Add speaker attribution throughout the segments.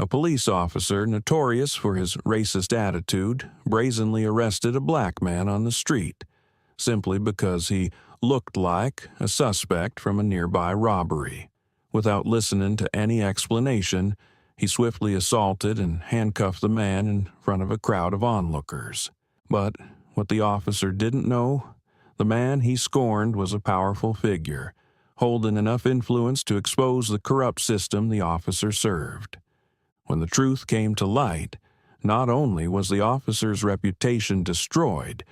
Speaker 1: A police officer notorious for his racist attitude brazenly arrested a black man on the street, simply because he looked like a suspect from a nearby robbery. Without listening to any explanation, he swiftly assaulted and handcuffed the man in front of a crowd of onlookers. But what the officer didn't know, the man he scorned was a powerful figure, holding enough influence to expose the corrupt system the officer served. When the truth came to light, not only was the officer's reputation destroyed,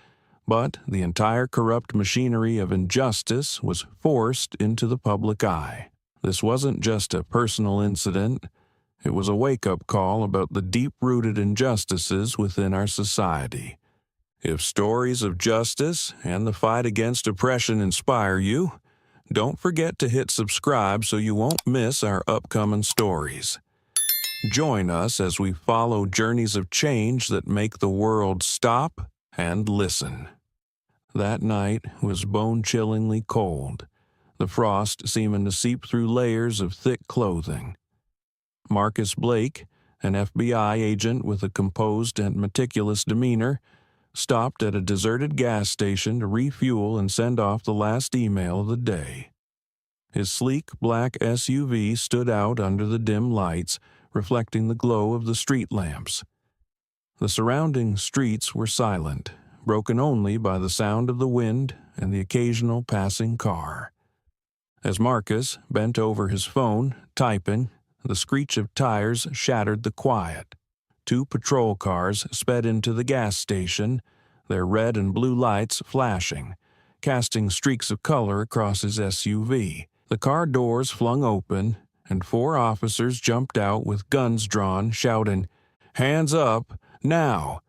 Speaker 1: but the entire corrupt machinery of injustice was forced into the public eye. This wasn't just a personal incident. It was a wake-up call about the deep-rooted injustices within our society. If stories of justice and the fight against oppression inspire you, don't forget to hit subscribe so you won't miss our upcoming stories. Join us as we follow journeys of change that make the world stop and listen. That night was bone-chillingly cold, the frost seeming to seep through layers of thick clothing. Marcus Blake, an FBI agent with a composed and meticulous demeanor, stopped at a deserted gas station to refuel and send off the last email of the day. His sleek black SUV stood out under the dim lights, reflecting the glow of the street lamps. The surrounding streets were silent, broken only by the sound of the wind and the occasional passing car. As Marcus bent over his phone, typing, the screech of tires shattered the quiet. 2 patrol cars sped into the gas station, their red and blue lights flashing, casting streaks of color across his SUV. The car doors flung open, and 4 officers jumped out with guns drawn, shouting, "Hands up, now!"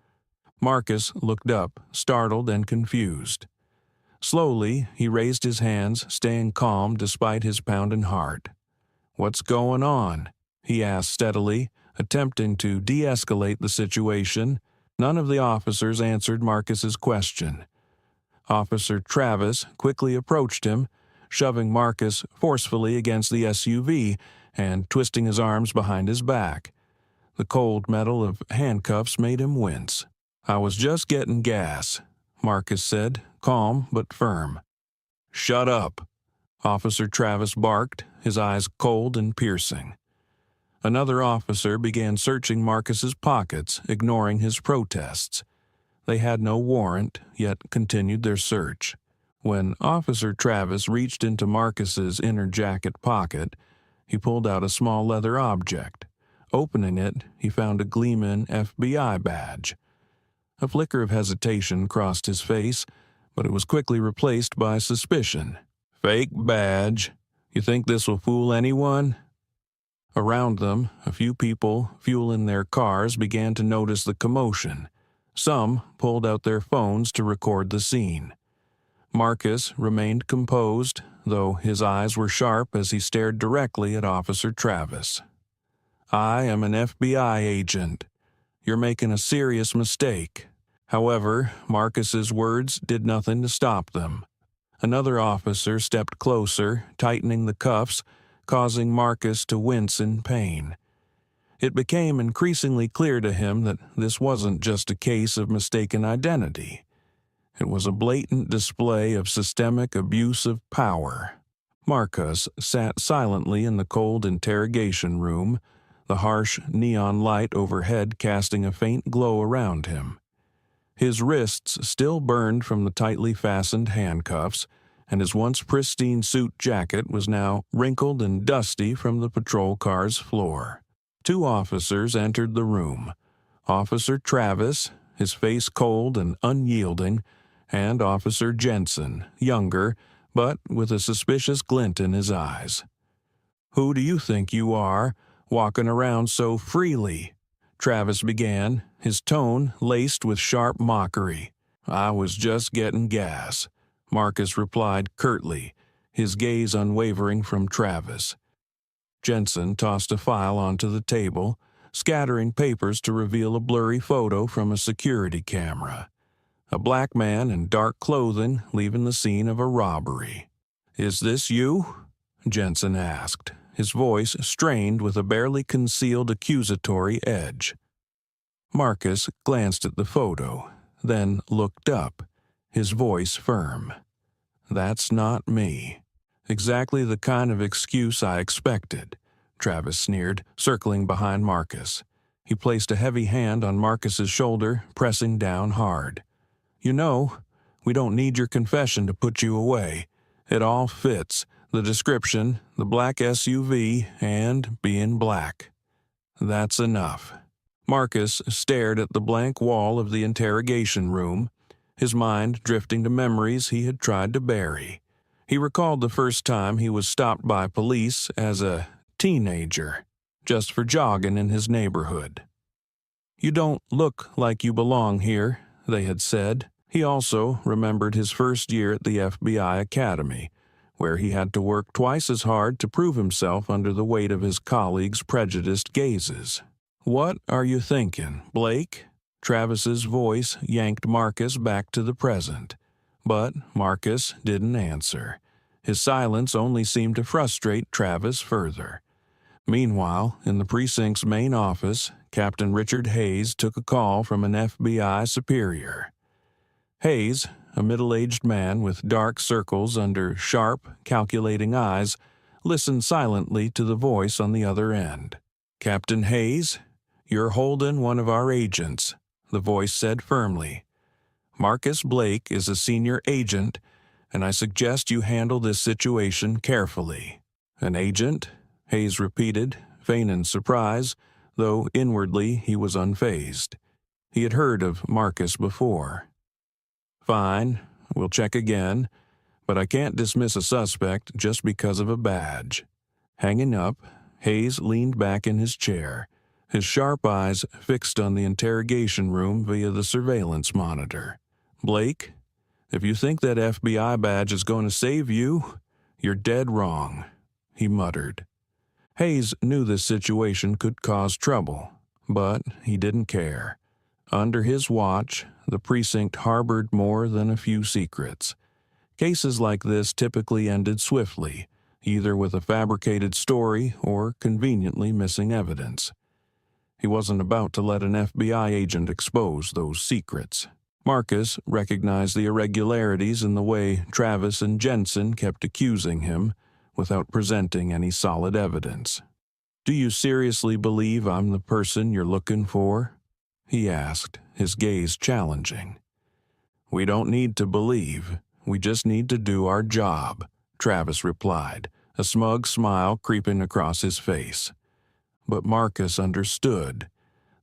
Speaker 1: Marcus looked up, startled and confused. Slowly, he raised his hands, staying calm despite his pounding heart. "What's going on?" he asked steadily, attempting to de-escalate the situation. None of the officers answered Marcus's question. Officer Travis quickly approached him, shoving Marcus forcefully against the SUV and twisting his arms behind his back. The cold metal of handcuffs made him wince. "I was just getting gas," Marcus said, calm but firm. "Shut up," Officer Travis barked, his eyes cold and piercing. Another officer began searching Marcus's pockets, ignoring his protests. They had no warrant, yet continued their search. When Officer Travis reached into Marcus's inner jacket pocket, he pulled out a small leather object. Opening it, he found a gleaming FBI badge. A flicker of hesitation crossed his face, but it was quickly replaced by suspicion. "Fake badge. You think this will fool anyone?" Around them, a few people fueling their cars began to notice the commotion. Some pulled out their phones to record the scene. Marcus remained composed, though his eyes were sharp as he stared directly at Officer Travis. "I am an FBI agent. You're making a serious mistake." However, Marcus's words did nothing to stop them. Another officer stepped closer, tightening the cuffs, causing Marcus to wince in pain. It became increasingly clear to him that this wasn't just a case of mistaken identity. It was a blatant display of systemic abuse of power. Marcus sat silently in the cold interrogation room, the harsh neon light overhead casting a faint glow around him. His wrists still burned from the tightly fastened handcuffs, and his once pristine suit jacket was now wrinkled and dusty from the patrol car's floor. 2 officers entered the room. Officer Travis, his face cold and unyielding, and Officer Jensen, younger, but with a suspicious glint in his eyes. "Who do you think you are, walking around so freely?" Travis began, his tone laced with sharp mockery. "I was just getting gas," Marcus replied curtly, his gaze unwavering from Travis. Jensen tossed a file onto the table, scattering papers to reveal a blurry photo from a security camera. A black man in dark clothing leaving the scene of a robbery. "Is this you?" Jensen asked, his voice strained with a barely concealed accusatory edge. Marcus glanced at the photo, then looked up, his voice firm. "That's not me." "Exactly the kind of excuse I expected," Travis sneered, circling behind Marcus. He placed a heavy hand on Marcus's shoulder, pressing down hard. "You know, we don't need your confession to put you away. It all fits. The description, the black SUV, and being black. That's enough." Marcus stared at the blank wall of the interrogation room, his mind drifting to memories he had tried to bury. He recalled the first time he was stopped by police as a teenager, just for jogging in his neighborhood. "You don't look like you belong here," they had said. He also remembered his first year at the FBI Academy, where he had to work twice as hard to prove himself under the weight of his colleagues' prejudiced gazes. "What are you thinking, Blake?" Travis's voice yanked Marcus back to the present. But Marcus didn't answer. His silence only seemed to frustrate Travis further. Meanwhile, in the precinct's main office, Captain Richard Hayes took a call from an FBI superior. Hayes, a middle-aged man with dark circles under sharp, calculating eyes, listened silently to the voice on the other end. "Captain Hayes, you're holding one of our agents," the voice said firmly. "Marcus Blake is a senior agent, and I suggest you handle this situation carefully." "An agent?" Hayes repeated, feigning surprise, though inwardly he was unfazed. He had heard of Marcus before. "Fine, we'll check again, but I can't dismiss a suspect just because of a badge." Hanging up, Hayes leaned back in his chair, his sharp eyes fixed on the interrogation room via the surveillance monitor. "Blake, if you think that FBI badge is going to save you, you're dead wrong," he muttered. Hayes knew this situation could cause trouble, but he didn't care. Under his watch, the precinct harbored more than a few secrets. Cases like this typically ended swiftly, either with a fabricated story or conveniently missing evidence. He wasn't about to let an FBI agent expose those secrets. Marcus recognized the irregularities in the way Travis and Jensen kept accusing him, without presenting any solid evidence. "Do you seriously believe I'm the person you're looking for?" he asked, his gaze challenging. "We don't need to believe. We just need to do our job," Travis replied, a smug smile creeping across his face. But Marcus understood.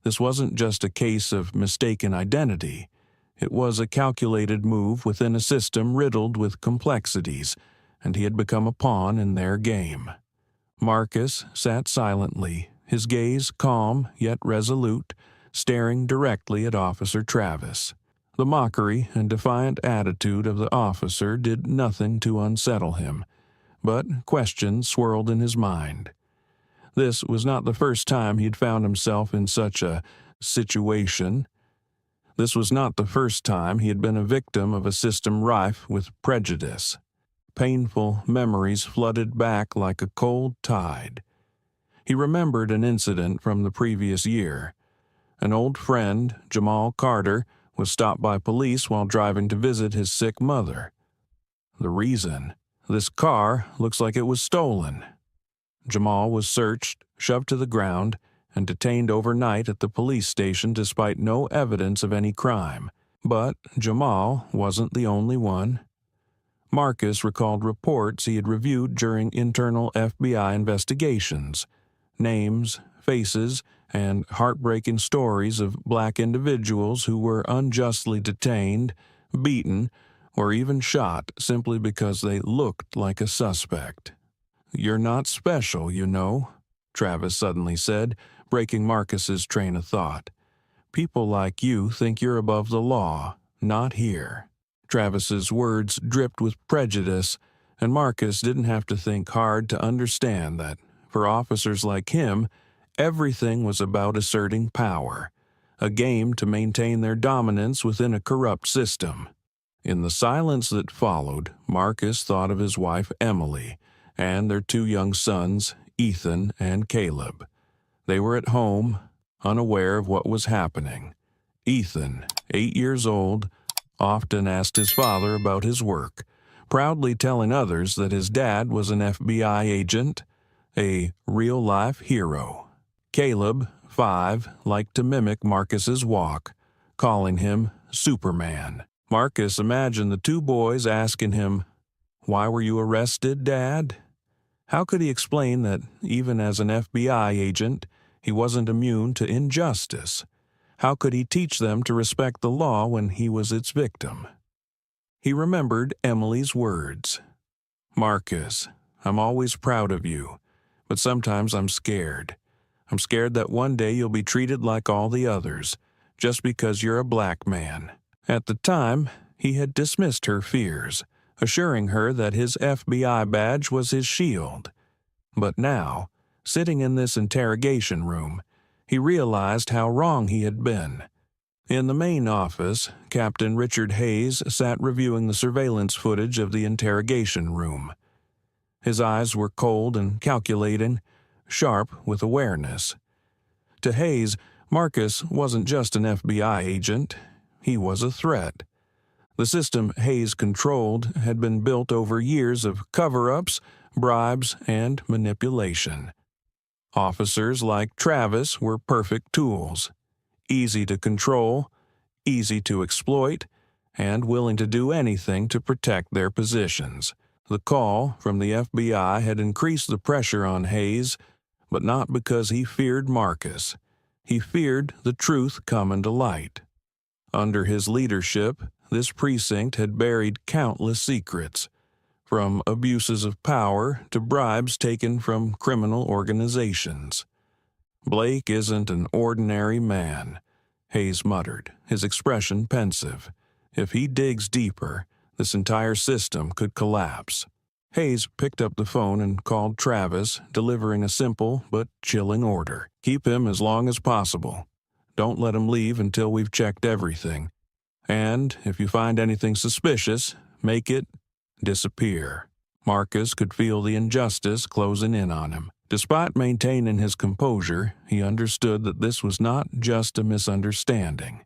Speaker 1: This wasn't just a case of mistaken identity. It was a calculated move within a system riddled with complexities, and he had become a pawn in their game. Marcus sat silently, his gaze calm yet resolute, staring directly at Officer Travis. The mockery and defiant attitude of the officer did nothing to unsettle him, but questions swirled in his mind. This was not the first time he'd found himself in such a situation. This was not the first time he had been a victim of a system rife with prejudice. Painful memories flooded back like a cold tide. He remembered an incident from the previous year. An old friend, Jamal Carter, was stopped by police while driving to visit his sick mother. The reason? "This car looks like it was stolen." Jamal was searched, shoved to the ground, and detained overnight at the police station despite no evidence of any crime. But Jamal wasn't the only one. Marcus recalled reports he had reviewed during internal FBI investigations. Names, faces, and heartbreaking stories of black individuals who were unjustly detained, beaten, or even shot simply because they looked like a suspect. "You're not special, you know," Travis suddenly said, breaking Marcus's train of thought. "People like you think you're above the law, not here." Travis's words dripped with prejudice, and Marcus didn't have to think hard to understand that, for officers like him, everything was about asserting power, a game to maintain their dominance within a corrupt system. In the silence that followed, Marcus thought of his wife Emily and their two young sons, Ethan and Caleb. They were at home, unaware of what was happening. Ethan, 8 years old, often asked his father about his work, proudly telling others that his dad was an FBI agent, a real-life hero. Caleb, 5, liked to mimic Marcus's walk, calling him Superman. Marcus imagined the two boys asking him, "Why were you arrested, Dad?" How could he explain that even as an FBI agent, he wasn't immune to injustice? How could he teach them to respect the law when he was its victim? He remembered Emily's words. "Marcus, I'm always proud of you, but sometimes I'm scared. I'm scared that one day you'll be treated like all the others, just because you're a black man." At the time, he had dismissed her fears, assuring her that his FBI badge was his shield. But now, sitting in this interrogation room, he realized how wrong he had been. In the main office, Captain Richard Hayes sat reviewing the surveillance footage of the interrogation room. His eyes were cold and calculating, sharp with awareness. To Hayes, Marcus wasn't just an FBI agent. He was a threat. The system Hayes controlled had been built over years of cover-ups, bribes, and manipulation. Officers like Travis were perfect tools, easy to control, easy to exploit, and willing to do anything to protect their positions. The call from the FBI had increased the pressure on Hayes, but not because he feared Marcus. He feared the truth coming to light. Under his leadership, this precinct had buried countless secrets, from abuses of power to bribes taken from criminal organizations. "Blake isn't an ordinary man," Hayes muttered, his expression pensive. "If he digs deeper, this entire system could collapse." Hayes picked up the phone and called Travis, delivering a simple but chilling order. "Keep him as long as possible. Don't let him leave until we've checked everything. And if you find anything suspicious, make it disappear." Marcus could feel the injustice closing in on him. Despite maintaining his composure, he understood that this was not just a misunderstanding.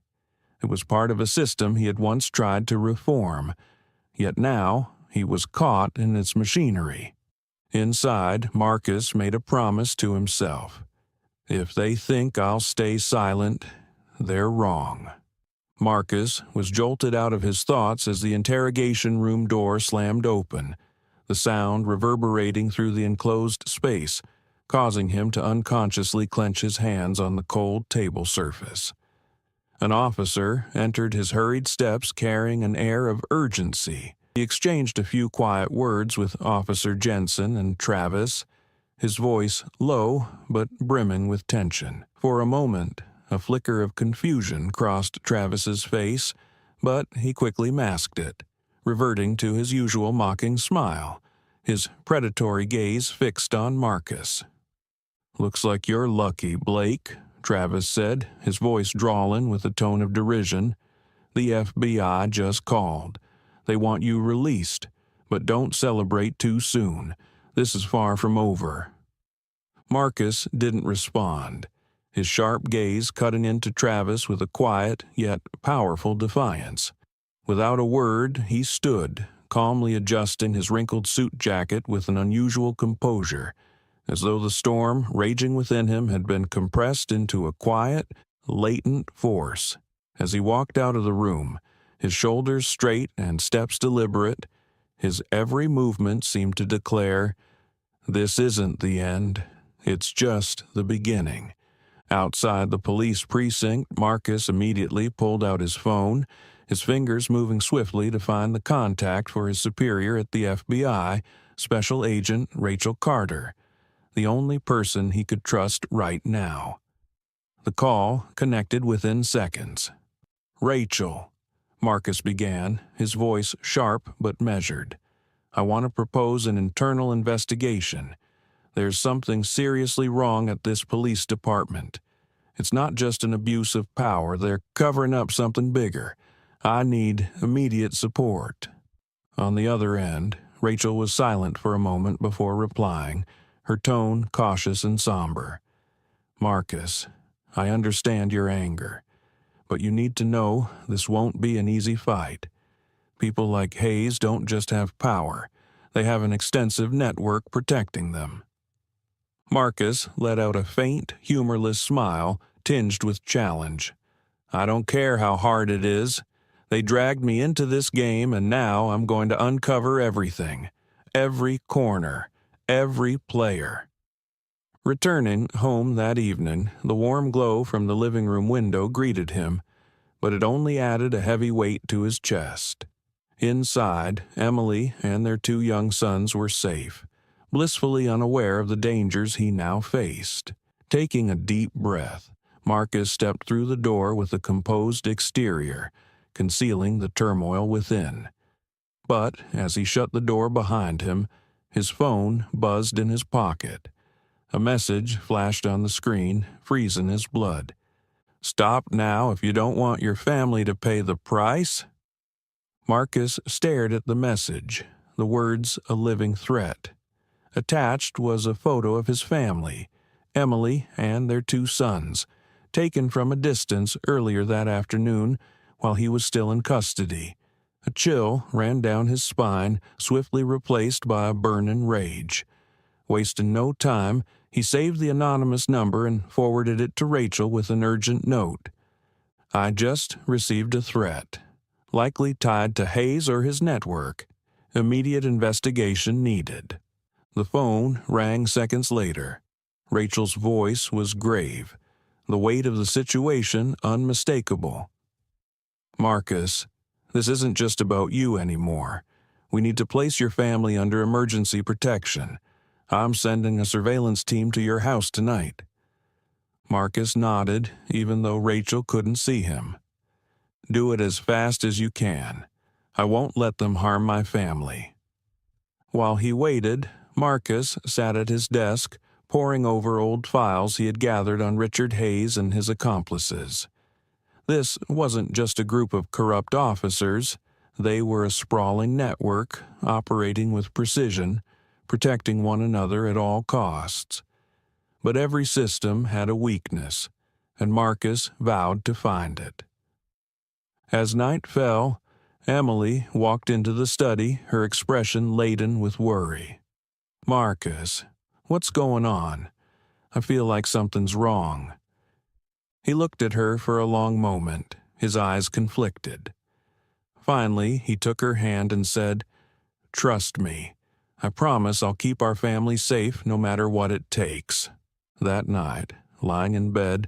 Speaker 1: It was part of a system he had once tried to reform, yet now he was caught in its machinery. Inside, Marcus made a promise to himself. "If they think I'll stay silent, they're wrong." Marcus was jolted out of his thoughts as the interrogation room door slammed open, the sound reverberating through the enclosed space, causing him to unconsciously clench his hands on the cold table surface. An officer entered his hurried steps carrying an air of urgency. He exchanged a few quiet words with Officer Jensen and Travis, his voice low but brimming with tension. For a moment, a flicker of confusion crossed Travis's face, but he quickly masked it, reverting to his usual mocking smile, his predatory gaze fixed on Marcus. "Looks like you're lucky, Blake," Travis said, his voice drawling with a tone of derision. "The FBI just called. They want you released, but don't celebrate too soon. This is far from over." Marcus didn't respond, his sharp gaze cutting into Travis with a quiet yet powerful defiance. Without a word, he stood, calmly adjusting his wrinkled suit jacket with an unusual composure, as though the storm raging within him had been compressed into a quiet, latent force. As he walked out of the room, his shoulders straight and steps deliberate, his every movement seemed to declare, "This isn't the end. It's just the beginning." Outside the police precinct, Marcus immediately pulled out his phone, his fingers moving swiftly to find the contact for his superior at the FBI, Special Agent Rachel Carter, the only person he could trust right now. The call connected within seconds. "Rachel," Marcus began, his voice sharp but measured, "I want to propose an internal investigation. There's something seriously wrong at this police department. It's not just an abuse of power. They're covering up something bigger. I need immediate support." On the other end, Rachel was silent for a moment before replying, her tone cautious and somber. "Marcus, I understand your anger, but you need to know this won't be an easy fight. People like Hayes don't just have power, they have an extensive network protecting them." Marcus let out a faint, humorless smile tinged with challenge. "I don't care how hard it is. They dragged me into this game, and now I'm going to uncover everything. Every corner, every player." Returning home that evening, the warm glow from the living room window greeted him, but it only added a heavy weight to his chest. Inside, Emily and their 2 young sons were safe, blissfully unaware of the dangers he now faced. Taking a deep breath, Marcus stepped through the door with a composed exterior, concealing the turmoil within. But as he shut the door behind him, his phone buzzed in his pocket. A message flashed on the screen, freezing his blood. "Stop now if you don't want your family to pay the price." Marcus stared at the message, the words a living threat. Attached was a photo of his family, Emily and their 2 sons, taken from a distance earlier that afternoon while he was still in custody. A chill ran down his spine, swiftly replaced by a burning rage. Wasting no time, he saved the anonymous number and forwarded it to Rachel with an urgent note. "I just received a threat, likely tied to Hayes or his network. Immediate investigation needed." The phone rang seconds later. Rachel's voice was grave, the weight of the situation unmistakable. "Marcus, this isn't just about you anymore. We need to place your family under emergency protection. I'm sending a surveillance team to your house tonight." Marcus nodded, even though Rachel couldn't see him. "Do it as fast as you can. I won't let them harm my family." While he waited, Marcus sat at his desk, poring over old files he had gathered on Richard Hayes and his accomplices. This wasn't just a group of corrupt officers. They were a sprawling network, operating with precision, protecting one another at all costs. But every system had a weakness, and Marcus vowed to find it. As night fell, Emily walked into the study, her expression laden with worry. "Marcus, what's going on? I feel like something's wrong." He looked at her for a long moment, his eyes conflicted. Finally, he took her hand and said, "Trust me. I promise I'll keep our family safe no matter what it takes." That night, lying in bed,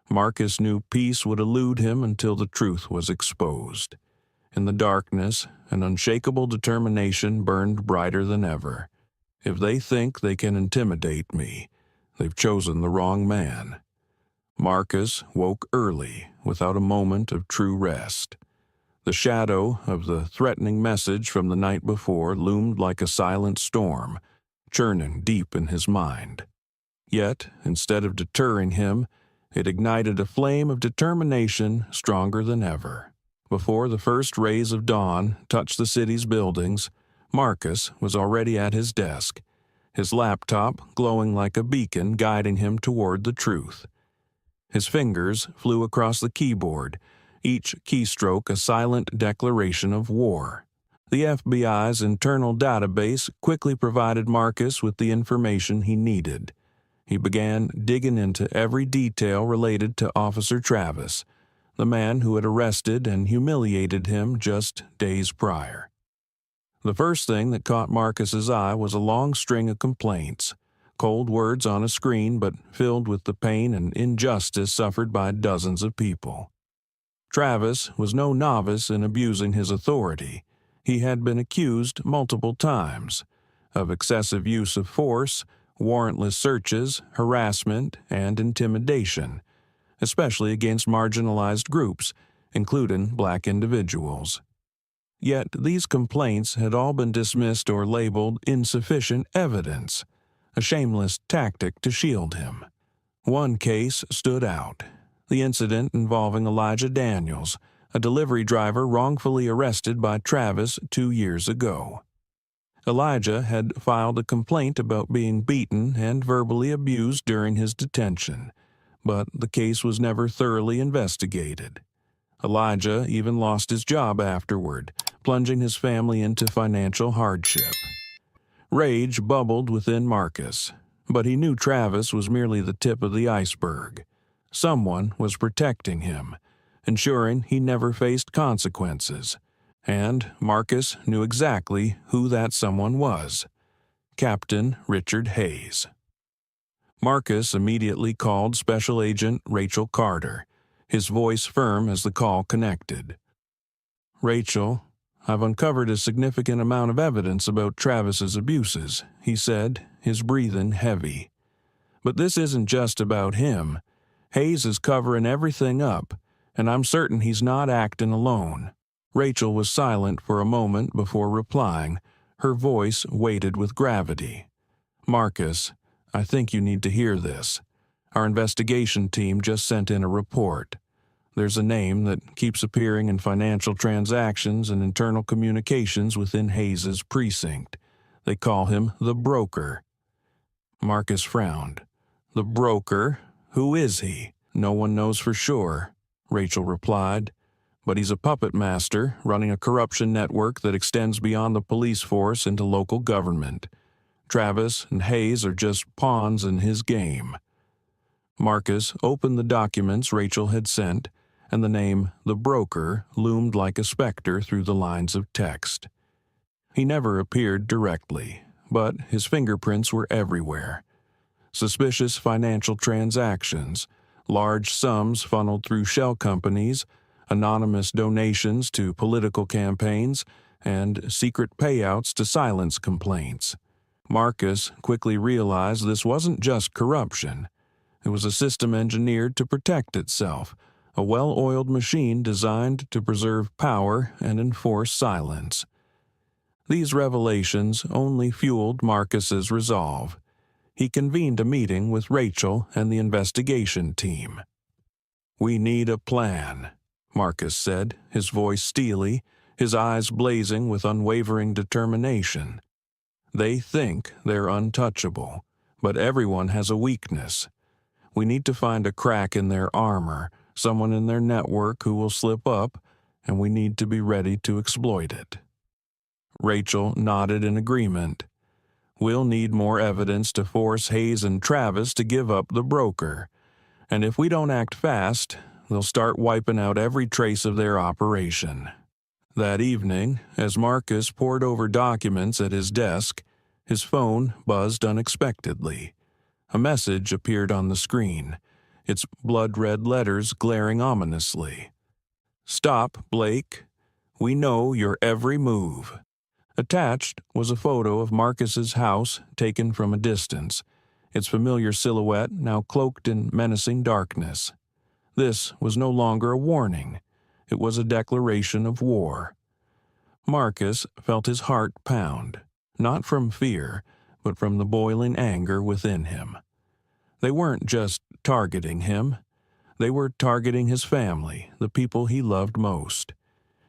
Speaker 1: Marcus knew peace would elude him until the truth was exposed. In the darkness, an unshakable determination burned brighter than ever. If they think they can intimidate me, they've chosen the wrong man. Marcus woke early, without a moment of true rest. The shadow of the threatening message from the night before loomed like a silent storm, churning deep in his mind. Yet, instead of deterring him, it ignited a flame of determination stronger than ever. Before the first rays of dawn touched the city's buildings, Marcus was already at his desk, his laptop glowing like a beacon guiding him toward the truth. His fingers flew across the keyboard, each keystroke a silent declaration of war. The FBI's internal database quickly provided Marcus with the information he needed. He began digging into every detail related to Officer Travis, the man who had arrested and humiliated him just days prior. The first thing that caught Marcus's eye was a long string of complaints, cold words on a screen but filled with the pain and injustice suffered by dozens of people. Travis was no novice in abusing his authority. He had been accused multiple times of excessive use of force, warrantless searches, harassment, and intimidation, especially against marginalized groups, including black individuals. Yet these complaints had all been dismissed or labeled insufficient evidence, a shameless tactic to shield him. One case stood out, the incident involving Elijah Daniels, a delivery driver wrongfully arrested by Travis 2 years ago. Elijah had filed a complaint about being beaten and verbally abused during his detention, but the case was never thoroughly investigated. Elijah even lost his job afterward, plunging his family into financial hardship. Rage bubbled within Marcus, but he knew Travis was merely the tip of the iceberg. Someone was protecting him, ensuring he never faced consequences. And Marcus knew exactly who that someone was: Captain Richard Hayes. Marcus immediately called Special Agent Rachel Carter, his voice firm as the call connected. "Rachel, I've uncovered a significant amount of evidence about Travis's abuses," he said, his breathing heavy. "But this isn't just about him. Hayes is covering everything up, and I'm certain he's not acting alone." Rachel was silent for a moment before replying, her voice weighted with gravity. "Marcus, I think you need to hear this. Our investigation team just sent in a report. There's a name that keeps appearing in financial transactions and internal communications within Hayes's precinct. They call him the Broker." Marcus frowned. "The Broker? Who is he?" "No one knows for sure," Rachel replied. "But he's a puppet master running a corruption network that extends beyond the police force into local government. Travis and Hayes are just pawns in his game." Marcus opened the documents Rachel had sent, and the name The Broker loomed like a specter through the lines of text. He never appeared directly, but his fingerprints were everywhere. Suspicious financial transactions, large sums funneled through shell companies, anonymous donations to political campaigns, and secret payouts to silence complaints. Marcus quickly realized this wasn't just corruption. It was a system engineered to protect itself, a well-oiled machine designed to preserve power and enforce silence. These revelations only fueled Marcus's resolve. He convened a meeting with Rachel and the investigation team. "We need a plan," Marcus said, his voice steely, his eyes blazing with unwavering determination. "They think they're untouchable, but everyone has a weakness. We need to find a crack in their armor, someone in their network who will slip up, and we need to be ready to exploit it." Rachel nodded in agreement. "We'll need more evidence to force Hayes and Travis to give up the Broker. And if we don't act fast, they'll start wiping out every trace of their operation." That evening, as Marcus pored over documents at his desk, his phone buzzed unexpectedly. A message appeared on the screen, its blood-red letters glaring ominously. "Stop, Blake. We know your every move." Attached was a photo of Marcus's house taken from a distance, its familiar silhouette now cloaked in menacing darkness. This was no longer a warning. It was a declaration of war. Marcus felt his heart pound, not from fear, but from the boiling anger within him. They weren't just targeting him. They were targeting his family, the people he loved most.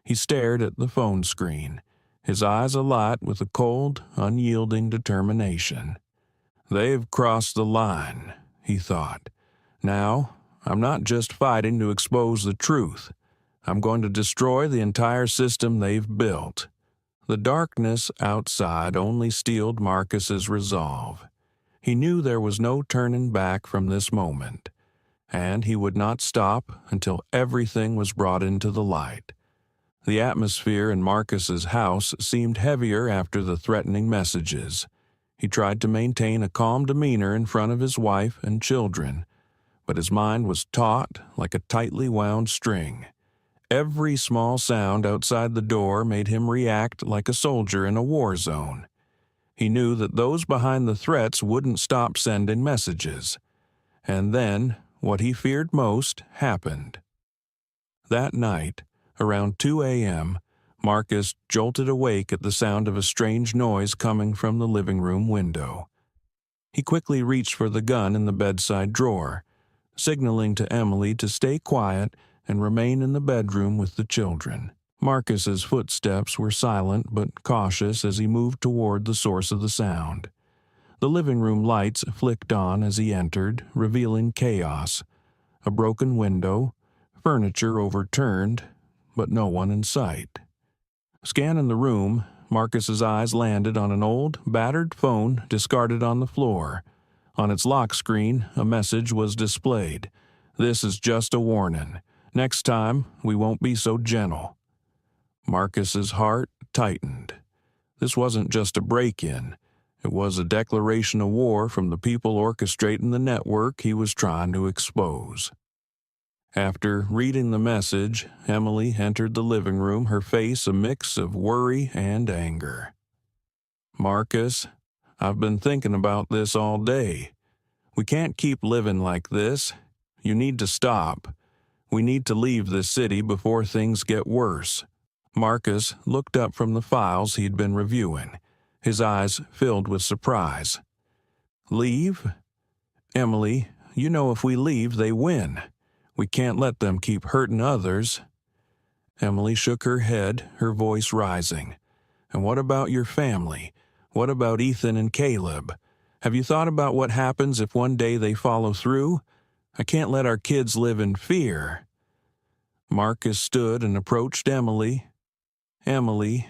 Speaker 1: He stared at the phone screen, his eyes alight with a cold, unyielding determination. "They've crossed the line," he thought. "Now, I'm not just fighting to expose the truth. I'm going to destroy the entire system they've built." The darkness outside only steeled Marcus's resolve. He knew there was no turning back from this moment, and he would not stop until everything was brought into the light. The atmosphere in Marcus's house seemed heavier after the threatening messages. He tried to maintain a calm demeanor in front of his wife and children, but his mind was taut like a tightly wound string. Every small sound outside the door made him react like a soldier in a war zone. He knew that those behind the threats wouldn't stop sending messages. And then, what he feared most happened. That night, around 2 a.m., Marcus jolted awake at the sound of a strange noise coming from the living room window. He quickly reached for the gun in the bedside drawer, signaling to Emily to stay quiet and remain in the bedroom with the children. Marcus's footsteps were silent but cautious as he moved toward the source of the sound. The living room lights flicked on as he entered, revealing chaos. A broken window, furniture overturned, but no one in sight. Scanning the room, Marcus's eyes landed on an old, battered phone discarded on the floor. On its lock screen, a message was displayed. "This is just a warning. Next time, we won't be so gentle." Marcus's heart tightened. This wasn't just a break-in. It was a declaration of war from the people orchestrating the network he was trying to expose. After reading the message, Emily entered the living room, her face a mix of worry and anger. "Marcus, I've been thinking about this all day. We can't keep living like this. You need to stop. We need to leave this city before things get worse." Marcus looked up from the files he'd been reviewing, his eyes filled with surprise. "Leave? Emily, you know if we leave, they win. We can't let them keep hurting others." Emily shook her head, her voice rising. "And what about your family? What about Ethan and Caleb? Have you thought about what happens if one day they follow through? I can't let our kids live in fear." Marcus stood and approached Emily. "Emily,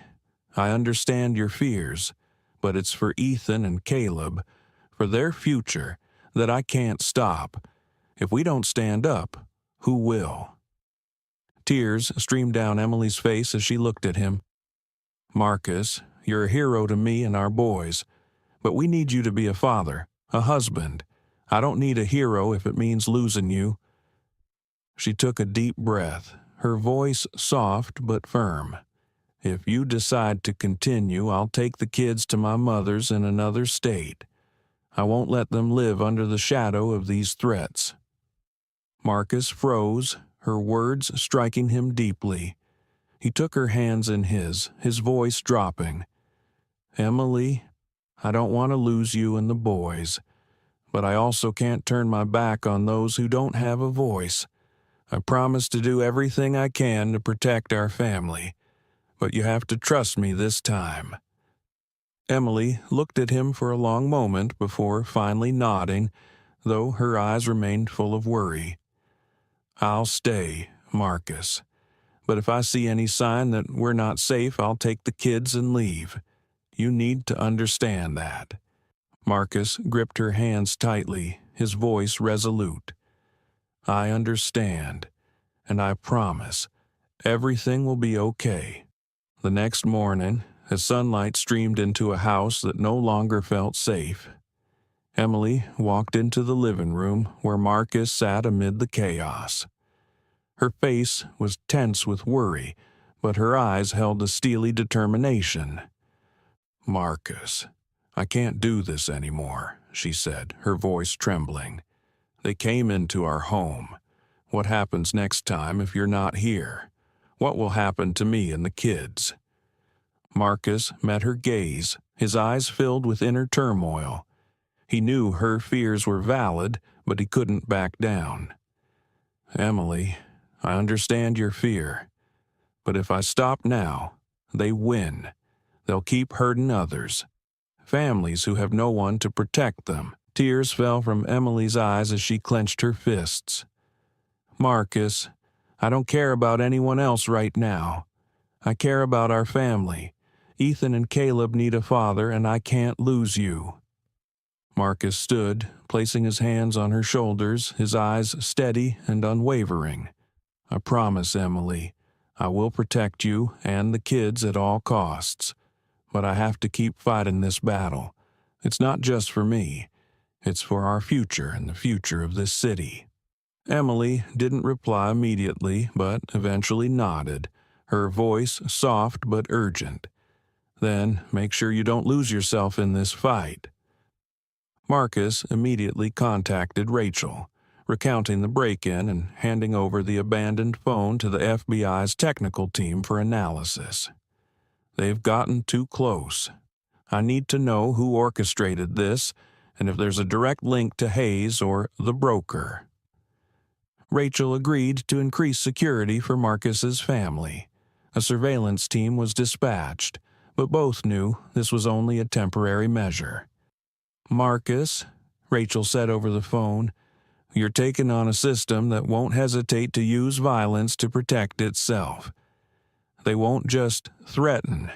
Speaker 1: I understand your fears, but it's for Ethan and Caleb, for their future, that I can't stop. If we don't stand up, who will?" Tears streamed down Emily's face as she looked at him. "Marcus, you're a hero to me and our boys, but we need you to be a father, a husband. I don't need a hero if it means losing you." She took a deep breath, her voice soft but firm. "If you decide to continue, I'll take the kids to my mother's in another state. I won't let them live under the shadow of these threats." Marcus froze, her words striking him deeply. He took her hands in his voice dropping. "Emily, I don't want to lose you and the boys, but I also can't turn my back on those who don't have a voice. I promise to do everything I can to protect our family, but you have to trust me this time." Emily looked at him for a long moment before finally nodding, though her eyes remained full of worry. "I'll stay, Marcus, but if I see any sign that we're not safe, I'll take the kids and leave. You need to understand that." Marcus gripped her hands tightly, his voice resolute. "I understand, and I promise everything will be okay." The next morning, as sunlight streamed into a house that no longer felt safe, Emily walked into the living room where Marcus sat amid the chaos. Her face was tense with worry, but her eyes held a steely determination. "Marcus, I can't do this anymore," she said, her voice trembling. "They came into our home. What happens next time if you're not here? What will happen to me and the kids?" Marcus met her gaze, his eyes filled with inner turmoil. He knew her fears were valid, but he couldn't back down. "Emily, I understand your fear, but if I stop now, they win. They'll keep hurting others. Families who have no one to protect them." Tears fell from Emily's eyes as she clenched her fists. "Marcus, I don't care about anyone else right now. I care about our family. Ethan and Caleb need a father, and I can't lose you." Marcus stood, placing his hands on her shoulders, his eyes steady and unwavering. "I promise, Emily, I will protect you and the kids at all costs. But I have to keep fighting this battle. It's not just for me. It's for our future and the future of this city." Emily didn't reply immediately, but eventually nodded, her voice soft but urgent. "Then make sure you don't lose yourself in this fight." Marcus immediately contacted Rachel, recounting the break-in and handing over the abandoned phone to the FBI's technical team for analysis. "They've gotten too close. I need to know who orchestrated this and if there's a direct link to Hayes or the broker." Rachel agreed to increase security for Marcus's family. A surveillance team was dispatched, but both knew this was only a temporary measure. "Marcus," Rachel said over the phone, "you're taking on a system that won't hesitate to use violence to protect itself. They won't just threaten.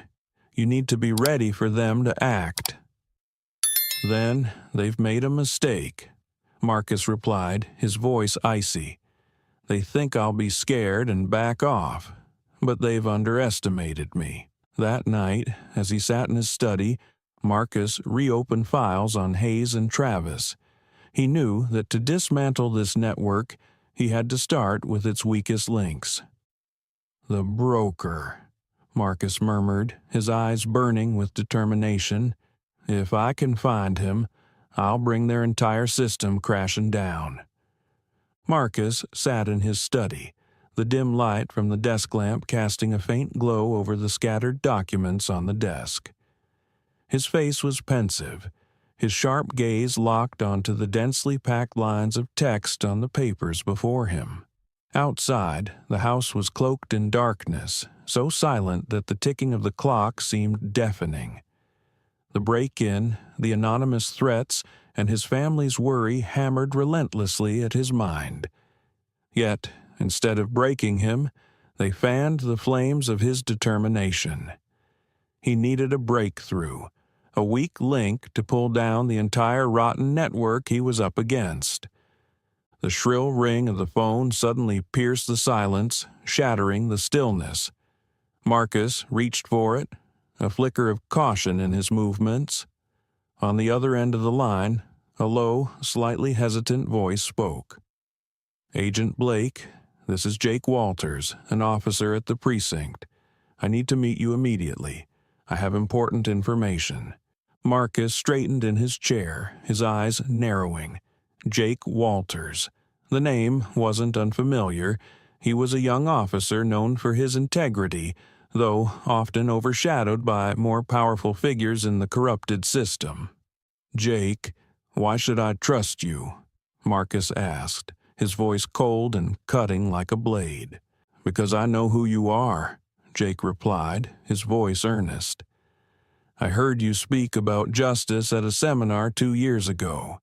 Speaker 1: You need to be ready for them to act." "Then they've made a mistake," Marcus replied, his voice icy. "They think I'll be scared and back off, but they've underestimated me." That night, as he sat in his study, Marcus reopened files on Hayes and Travis. He knew that to dismantle this network, he had to start with its weakest links. "The broker," Marcus murmured, his eyes burning with determination. "If I can find him, I'll bring their entire system crashing down." Marcus sat in his study, the dim light from the desk lamp casting a faint glow over the scattered documents on the desk. His face was pensive, his sharp gaze locked onto the densely packed lines of text on the papers before him. Outside, the house was cloaked in darkness, so silent that the ticking of the clock seemed deafening. The break-in, the anonymous threats, and his family's worry hammered relentlessly at his mind. Yet, instead of breaking him, they fanned the flames of his determination. He needed a breakthrough, a weak link to pull down the entire rotten network he was up against. The shrill ring of the phone suddenly pierced the silence, shattering the stillness. Marcus reached for it, a flicker of caution in his movements. On the other end of the line, a low, slightly hesitant voice spoke. "Agent Blake, this is Jake Walters, an officer at the precinct. I need to meet you immediately. I have important information." Marcus straightened in his chair, his eyes narrowing. Jake Walters. The name wasn't unfamiliar. He was a young officer known for his integrity, though often overshadowed by more powerful figures in the corrupted system. "Jake, why should I trust you?" Marcus asked, his voice cold and cutting like a blade. "Because I know who you are," Jake replied, his voice earnest. "I heard you speak about justice at a seminar 2 years ago.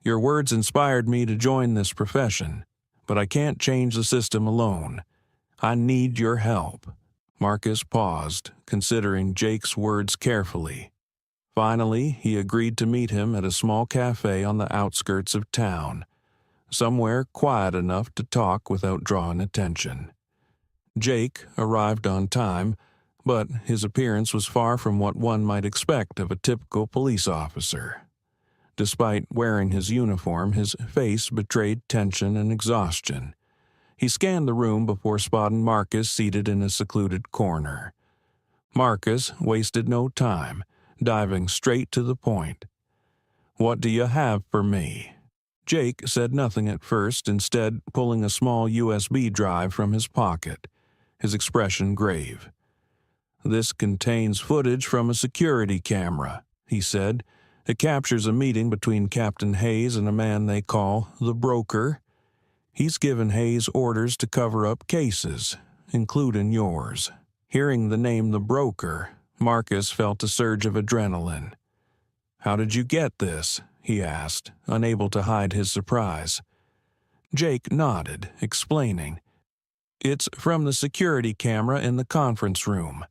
Speaker 1: Your words inspired me to join this profession, but I can't change the system alone. I need your help." Marcus paused, considering Jake's words carefully. Finally, he agreed to meet him at a small cafe on the outskirts of town, somewhere quiet enough to talk without drawing attention. Jake arrived on time, but his appearance was far from what one might expect of a typical police officer. Despite wearing his uniform, his face betrayed tension and exhaustion. He scanned the room before spotting Marcus seated in a secluded corner. Marcus wasted no time, diving straight to the point. "What do you have for me?" Jake said nothing at first, instead pulling a small USB drive from his pocket, his expression grave. "This contains footage from a security camera," he said. "It captures a meeting between Captain Hayes and a man they call the Broker. He's given Hayes orders to cover up cases, including yours." Hearing the name the Broker, Marcus felt a surge of adrenaline. "How did you get this?" he asked, unable to hide his surprise. Jake nodded, explaining. "It's from the security camera in the conference room.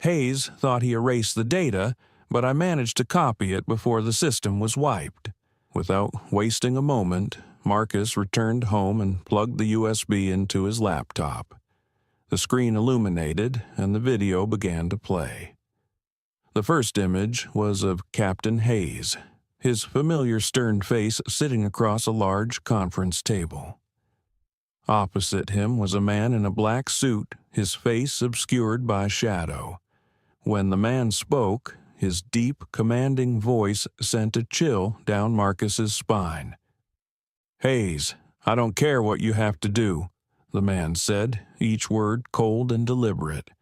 Speaker 1: Hayes thought he erased the data, but I managed to copy it before the system was wiped." Without wasting a moment, Marcus returned home and plugged the USB into his laptop. The screen illuminated, and the video began to play. The first image was of Captain Hayes, his familiar stern face sitting across a large conference table. Opposite him was a man in a black suit, his face obscured by shadow. When the man spoke, his deep, commanding voice sent a chill down Marcus's spine. "Hayes, I don't care what you have to do," the man said, each word cold and deliberate.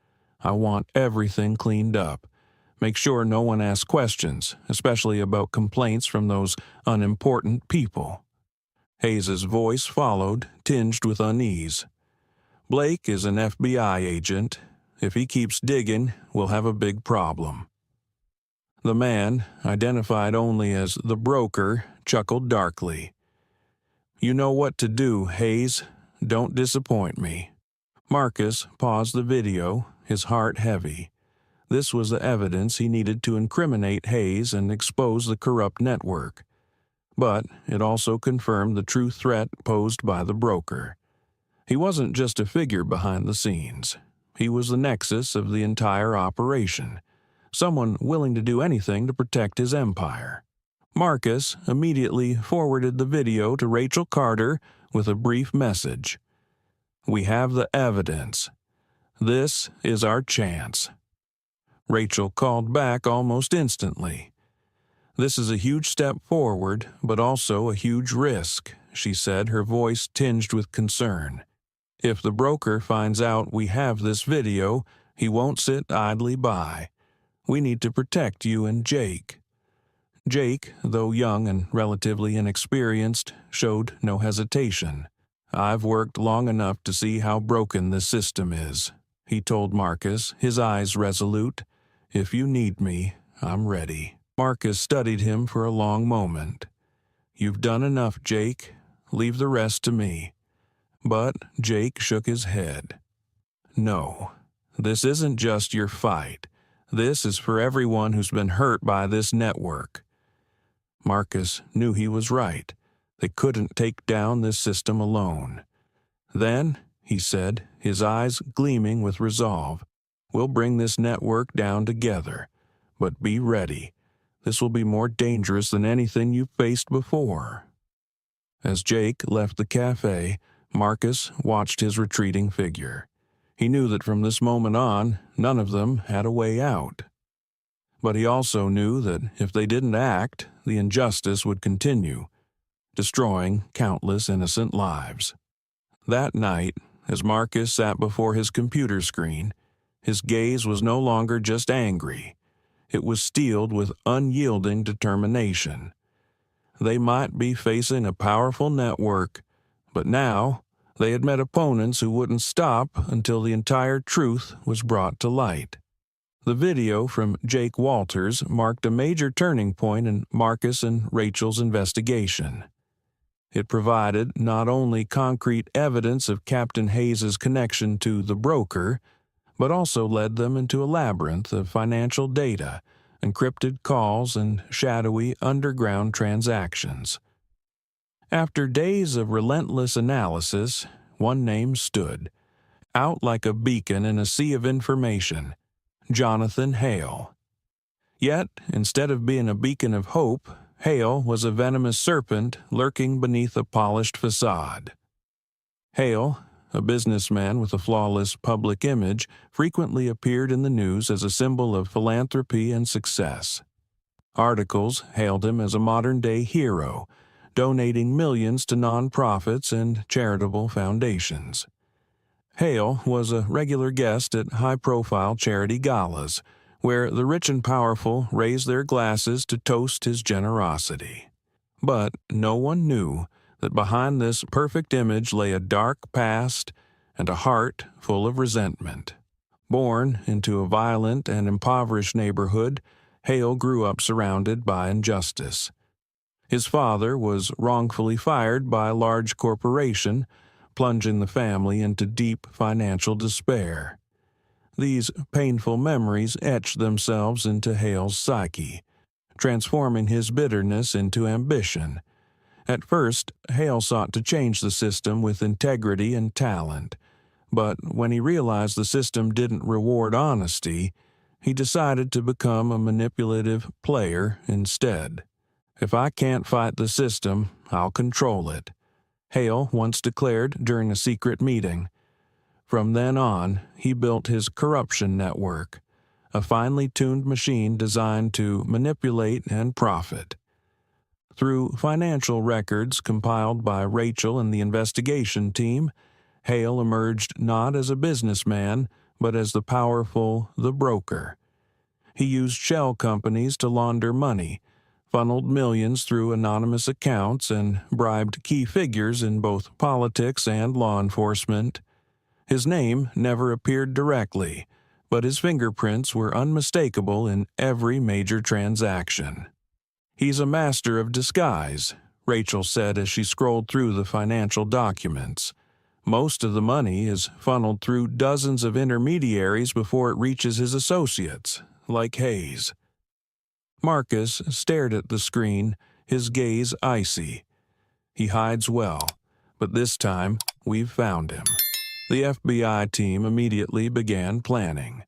Speaker 1: "I want everything cleaned up. Make sure no one asks questions, especially about complaints from those unimportant people." Hayes's voice followed, tinged with unease. "Blake is an FBI agent, If he keeps digging, we'll have a big problem." The man, identified only as the broker, chuckled darkly. "You know what to do, Hayes. Don't disappoint me." Marcus paused the video, his heart heavy. This was the evidence he needed to incriminate Hayes and expose the corrupt network. But it also confirmed the true threat posed by the broker. He wasn't just a figure behind the scenes. He was the nexus of the entire operation, someone willing to do anything to protect his empire. Marcus immediately forwarded the video to Rachel Carter with a brief message. "We have the evidence. This is our chance." Rachel called back almost instantly. "This is a huge step forward, but also a huge risk," she said, her voice tinged with concern. "If the broker finds out we have this video, he won't sit idly by. We need to protect you and Jake." Jake, though young and relatively inexperienced, showed no hesitation. "I've worked long enough to see how broken this system is," he told Marcus, his eyes resolute. "If you need me, I'm ready." Marcus studied him for a long moment. "You've done enough, Jake. Leave the rest to me." But Jake shook his head. "No, this isn't just your fight. This is for everyone who's been hurt by this network." Marcus knew he was right. They couldn't take down this system alone. "Then," he said, his eyes gleaming with resolve, "we'll bring this network down together. But be ready. This will be more dangerous than anything you've faced before." As Jake left the cafe, Marcus watched his retreating figure. He knew that from this moment on, none of them had a way out. But he also knew that if they didn't act, the injustice would continue, destroying countless innocent lives. That night, as Marcus sat before his computer screen, his gaze was no longer just angry. It was steeled with unyielding determination. They might be facing a powerful network, but now they had met opponents who wouldn't stop until the entire truth was brought to light. The video from Jake Walters marked a major turning point in Marcus and Rachel's investigation. It provided not only concrete evidence of Captain Hayes' connection to the broker, but also led them into a labyrinth of financial data, encrypted calls, and shadowy underground transactions. After days of relentless analysis, one name stood out like a beacon in a sea of information: Jonathan Hale. Yet, instead of being a beacon of hope, Hale was a venomous serpent lurking beneath a polished facade. Hale, a businessman with a flawless public image, frequently appeared in the news as a symbol of philanthropy and success. Articles hailed him as a modern-day hero, donating millions to nonprofits and charitable foundations. Hale was a regular guest at high-profile charity galas, where the rich and powerful raised their glasses to toast his generosity. But no one knew that behind this perfect image lay a dark past and a heart full of resentment. Born into a violent and impoverished neighborhood, Hale grew up surrounded by injustice. His father was wrongfully fired by a large corporation, plunging the family into deep financial despair. These painful memories etched themselves into Hale's psyche, transforming his bitterness into ambition. At first, Hale sought to change the system with integrity and talent, but when he realized the system didn't reward honesty, he decided to become a manipulative player instead. "If I can't fight the system, I'll control it," Hale once declared during a secret meeting. From then on, he built his corruption network, a finely tuned machine designed to manipulate and profit. Through financial records compiled by Rachel and the investigation team, Hale emerged not as a businessman, but as the powerful The Broker. He used shell companies to launder money, funneled millions through anonymous accounts, and bribed key figures in both politics and law enforcement. His name never appeared directly, but his fingerprints were unmistakable in every major transaction. "He's a master of disguise," Rachel said as she scrolled through the financial documents. "Most of the money is funneled through dozens of intermediaries before it reaches his associates, like Hayes." Marcus stared at the screen, his gaze icy. "He hides well, but this time we've found him." The FBI team immediately began planning.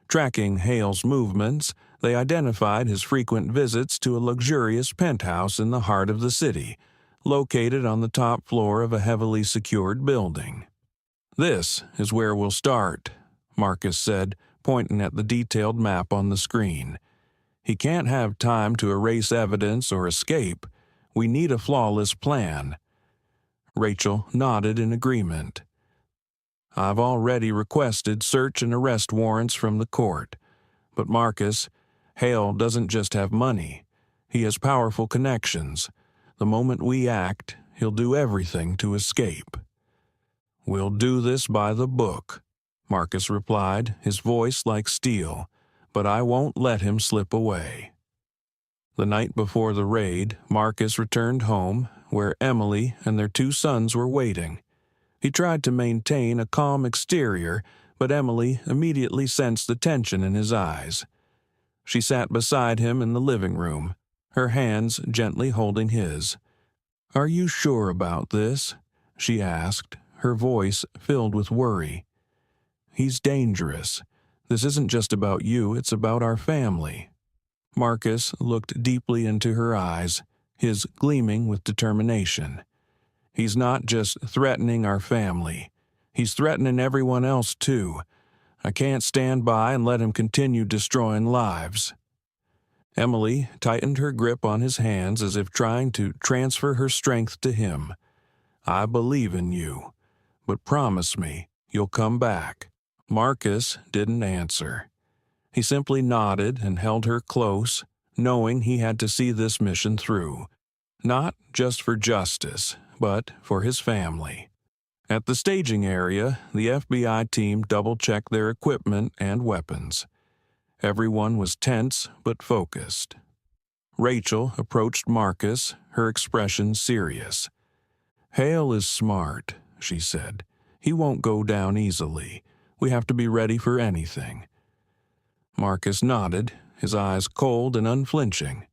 Speaker 1: Tracking Hale's movements, they identified his frequent visits to a luxurious penthouse in the heart of the city, located on the top floor of a heavily secured building. "This is where we'll start," Marcus said, pointing at the detailed map on the screen. "He can't have time to erase evidence or escape. We need a flawless plan." Rachel nodded in agreement. "I've already requested search and arrest warrants from the court. But Marcus, Hale doesn't just have money. He has powerful connections. The moment we act, he'll do everything to escape." "We'll do this by the book," Marcus replied, his voice like steel. "But I won't let him slip away." The night before the raid, Marcus returned home, where Emily and their 2 sons were waiting. He tried to maintain a calm exterior, but Emily immediately sensed the tension in his eyes. She sat beside him in the living room, her hands gently holding his. "Are you sure about this?" she asked, her voice filled with worry. "He's dangerous. This isn't just about you, it's about our family." Marcus looked deeply into her eyes, his gleaming with determination. "He's not just threatening our family. He's threatening everyone else too. I can't stand by and let him continue destroying lives." Emily tightened her grip on his hands as if trying to transfer her strength to him. "I believe in you, but promise me you'll come back." Marcus didn't answer. He simply nodded and held her close, knowing he had to see this mission through, not just for justice, but for his family. At the staging area, the FBI team double-checked their equipment and weapons. Everyone was tense but focused. Rachel approached Marcus, her expression serious. "Hale is smart," she said. "He won't go down easily. We have to be ready for anything." Marcus nodded, his eyes cold and unflinching.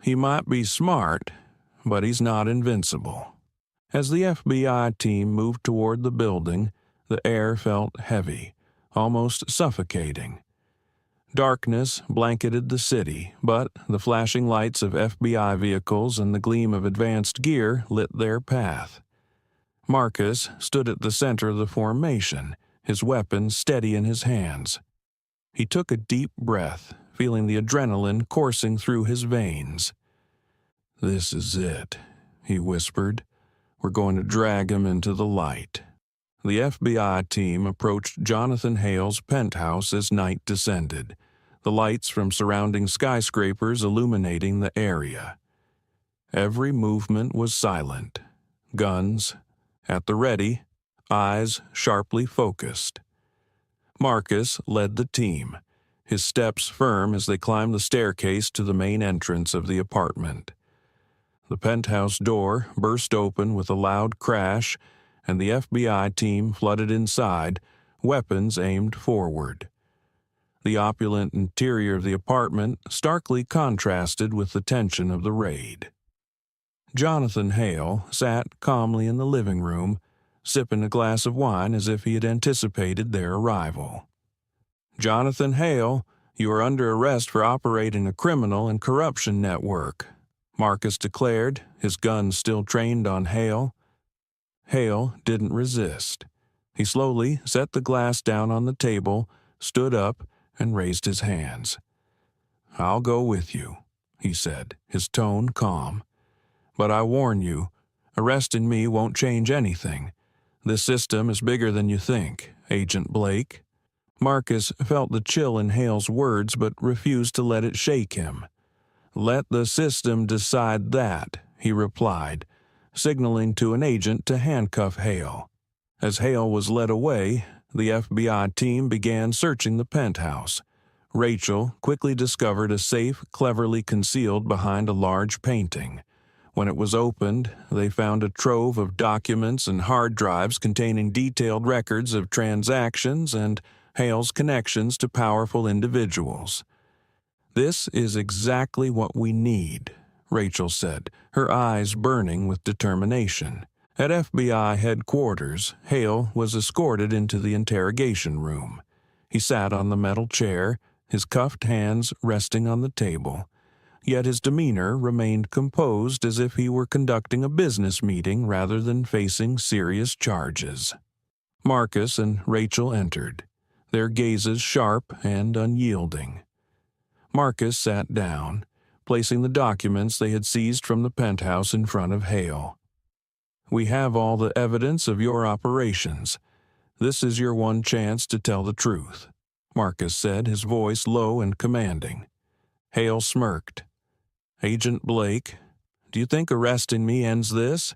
Speaker 1: "He might be smart, but he's not invincible." As the FBI team moved toward the building, the air felt heavy, almost suffocating. Darkness blanketed the city, but the flashing lights of FBI vehicles and the gleam of advanced gear lit their path. Marcus stood at the center of the formation, his weapon steady in his hands. He took a deep breath, feeling the adrenaline coursing through his veins. "This is it," he whispered. "We're going to drag him into the light." The FBI team approached Jonathan Hale's penthouse as night descended, the lights from surrounding skyscrapers illuminating the area. Every movement was silent, guns at the ready, eyes sharply focused. Marcus led the team, his steps firm as they climbed the staircase to the main entrance of the apartment. The penthouse door burst open with a loud crash, and the FBI team flooded inside, weapons aimed forward. The opulent interior of the apartment starkly contrasted with the tension of the raid. Jonathan Hale sat calmly in the living room, sipping a glass of wine as if he had anticipated their arrival. "Jonathan Hale, you are under arrest for operating a criminal and corruption network," Marcus declared, his gun still trained on Hale. Hale didn't resist. He slowly set the glass down on the table, stood up, and raised his hands. "I'll go with you," he said, his tone calm. "But I warn you, arresting me won't change anything. This system is bigger than you think, Agent Blake." Marcus felt the chill in Hale's words but refused to let it shake him. "Let the system decide that," he replied, signaling to an agent to handcuff Hale. As Hale was led away, the FBI team began searching the penthouse. Rachel quickly discovered a safe cleverly concealed behind a large painting. When it was opened, they found a trove of documents and hard drives containing detailed records of transactions and Hale's connections to powerful individuals. "This is exactly what we need," Rachel said, her eyes burning with determination. At FBI headquarters, Hale was escorted into the interrogation room. He sat on the metal chair, his cuffed hands resting on the table. Yet his demeanor remained composed as if he were conducting a business meeting rather than facing serious charges. Marcus and Rachel entered, their gazes sharp and unyielding. Marcus sat down, placing the documents they had seized from the penthouse in front of Hale. "We have all the evidence of your operations. This is your one chance to tell the truth," Marcus said, his voice low and commanding. Hale smirked. "Agent Blake, do you think arresting me ends this?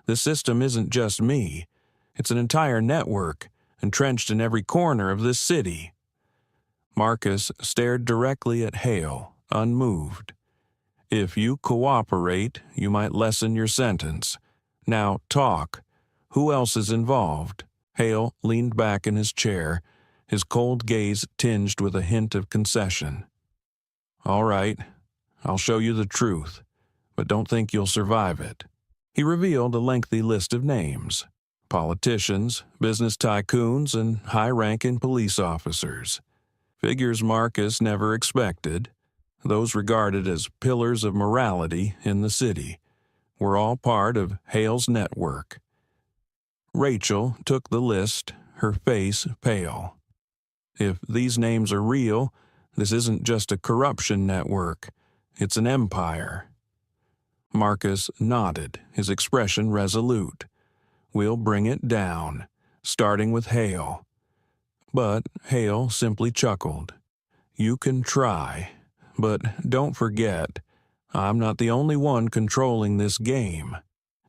Speaker 1: The system isn't just me. It's an entire network, entrenched in every corner of this city." Marcus stared directly at Hale, unmoved. "If you cooperate, you might lessen your sentence. Now talk. Who else is involved?" Hale leaned back in his chair, his cold gaze tinged with a hint of concession. "All right, I'll show you the truth, but don't think you'll survive it." He revealed a lengthy list of names: politicians, business tycoons, and high-ranking police officers. Figures Marcus never expected, those regarded as pillars of morality in the city, were all part of Hale's network. Rachel took the list, her face pale. "If these names are real, this isn't just a corruption network, it's an empire." Marcus nodded, his expression resolute. "We'll bring it down, starting with Hale." But Hale simply chuckled. "You can try, but don't forget, I'm not the only one controlling this game."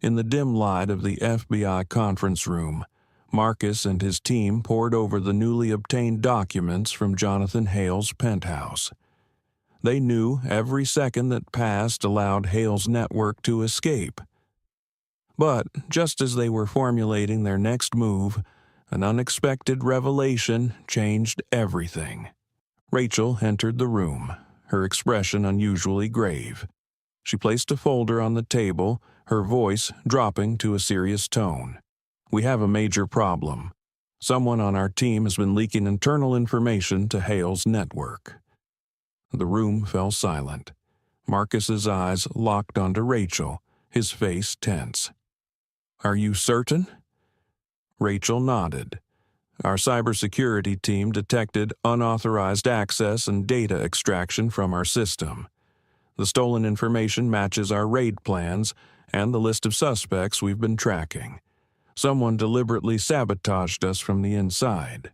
Speaker 1: In the dim light of the FBI conference room, Marcus and his team pored over the newly obtained documents from Jonathan Hale's penthouse. They knew every second that passed allowed Hale's network to escape. But just as they were formulating their next move, an unexpected revelation changed everything. Rachel entered the room, her expression unusually grave. She placed a folder on the table, her voice dropping to a serious tone. "We have a major problem. Someone on our team has been leaking internal information to Hale's network." The room fell silent. Marcus's eyes locked onto Rachel, his face tense. "Are you certain?" Rachel nodded. "Our cybersecurity team detected unauthorized access and data extraction from our system. The stolen information matches our raid plans and the list of suspects we've been tracking. Someone deliberately sabotaged us from the inside."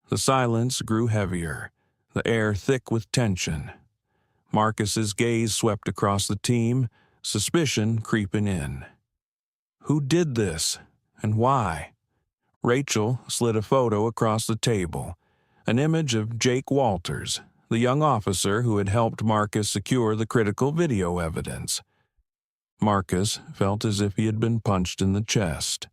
Speaker 1: The silence grew heavier, the air thick with tension. Marcus's gaze swept across the team, suspicion creeping in. "Who did this, and why?" Rachel slid a photo across the table, an image of Jake Walters, the young officer who had helped Marcus secure the critical video evidence. Marcus felt as if he had been punched in the chest.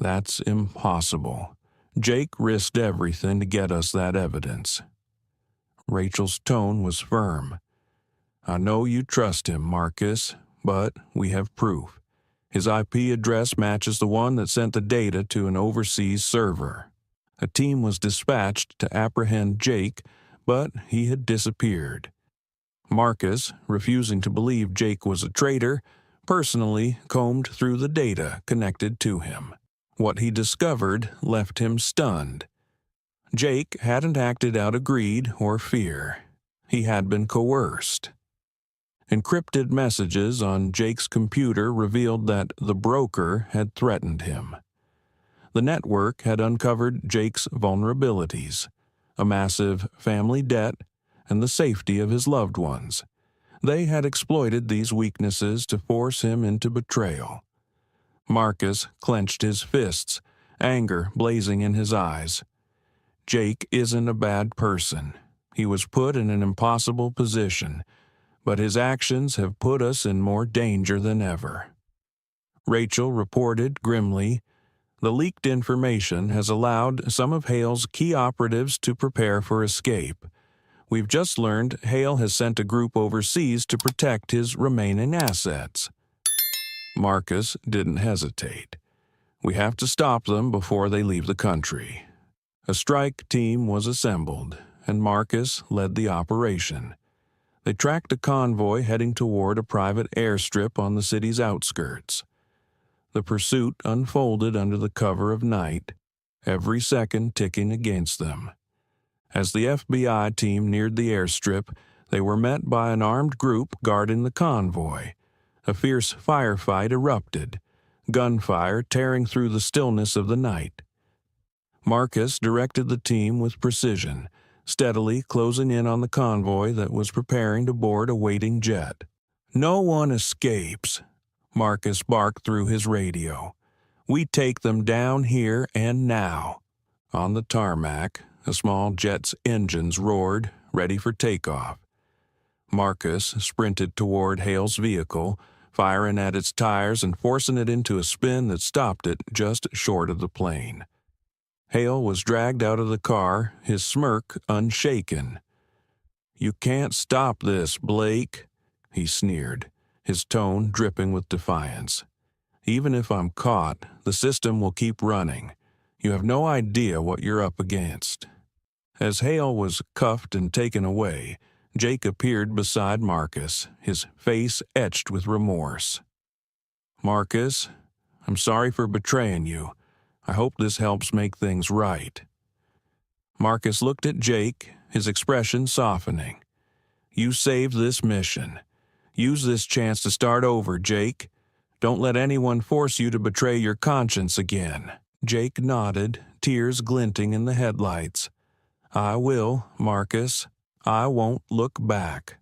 Speaker 1: "That's impossible. Jake risked everything to get us that evidence." Rachel's tone was firm. "I know you trust him, Marcus, but we have proof. His IP address matches the one that sent the data to an overseas server. A team was dispatched to apprehend Jake, but he had disappeared." Marcus, refusing to believe Jake was a traitor, personally combed through the data connected to him. What he discovered left him stunned. Jake hadn't acted out of greed or fear. He had been coerced. Encrypted messages on Jake's computer revealed that the broker had threatened him. The network had uncovered Jake's vulnerabilities, a massive family debt, and the safety of his loved ones. They had exploited these weaknesses to force him into betrayal. Marcus clenched his fists, anger blazing in his eyes. Jake isn't a bad person. He was put in an impossible position, but his actions have put us in more danger than ever. Rachel reported grimly, "The leaked information has allowed some of Hale's key operatives to prepare for escape. We've just learned Hale has sent a group overseas to protect his remaining assets." Marcus didn't hesitate. "We have to stop them before they leave the country." A strike team was assembled, and Marcus led the operation. They tracked a convoy heading toward a private airstrip on the city's outskirts. The pursuit unfolded under the cover of night, every second ticking against them. As the FBI team neared the airstrip, they were met by an armed group guarding the convoy. A fierce firefight erupted, gunfire tearing through the stillness of the night. Marcus directed the team with precision, steadily closing in on the convoy that was preparing to board a waiting jet. "No one escapes," Marcus barked through his radio. "We take them down here and now." On the tarmac, a small jet's engines roared, ready for takeoff. Marcus sprinted toward Hale's vehicle, firing at its tires and forcing it into a spin that stopped it just short of the plane. Hale was dragged out of the car, his smirk unshaken. "You can't stop this, Blake," he sneered, his tone dripping with defiance. "Even if I'm caught, the system will keep running. You have no idea what you're up against." As Hale was cuffed and taken away, Jake appeared beside Marcus, his face etched with remorse. "Marcus, I'm sorry for betraying you. I hope this helps make things right." Marcus looked at Jake, his expression softening. "You saved this mission. Use this chance to start over, Jake. Don't let anyone force you to betray your conscience again." Jake nodded, tears glinting in the headlights. "I will, Marcus. I won't look back."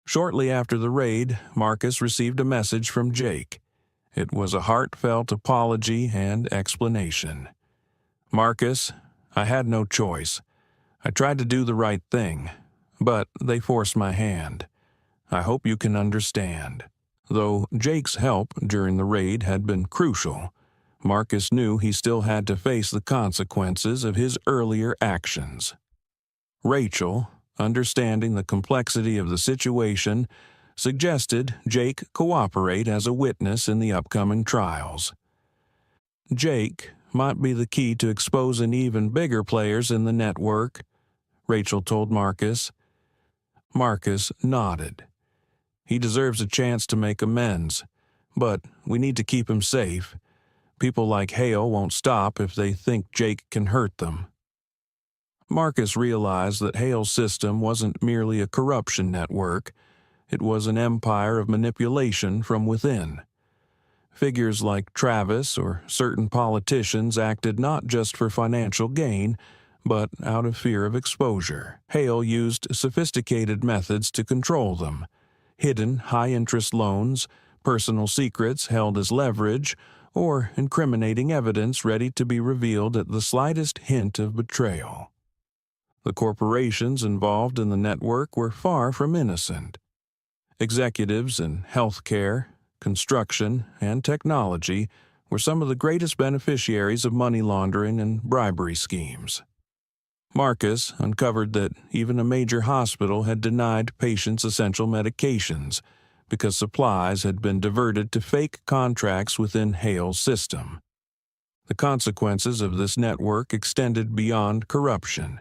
Speaker 1: Shortly after the raid, Marcus received a message from Jake. It was a heartfelt apology and explanation. "Marcus, I had no choice. I tried to do the right thing, but they forced my hand. I hope you can understand." Though Jake's help during the raid had been crucial, Marcus knew he still had to face the consequences of his earlier actions. Rachel, understanding the complexity of the situation, suggested Jake cooperate as a witness in the upcoming trials. Jake might be the key to exposing even bigger players in the network, Rachel told Marcus. Marcus nodded. "He deserves a chance to make amends, but we need to keep him safe. People like Hale won't stop if they think Jake can hurt them." Marcus realized that Hale's system wasn't merely a corruption network. It was an empire of manipulation from within. Figures like Travis or certain politicians acted not just for financial gain, but out of fear of exposure. Hale used sophisticated methods to control them: hidden high-interest loans, personal secrets held as leverage, or incriminating evidence ready to be revealed at the slightest hint of betrayal. The corporations involved in the network were far from innocent. Executives in healthcare, construction, and technology were some of the greatest beneficiaries of money laundering and bribery schemes. Marcus uncovered that even a major hospital had denied patients essential medications because supplies had been diverted to fake contracts within Hale's system. The consequences of this network extended beyond corruption.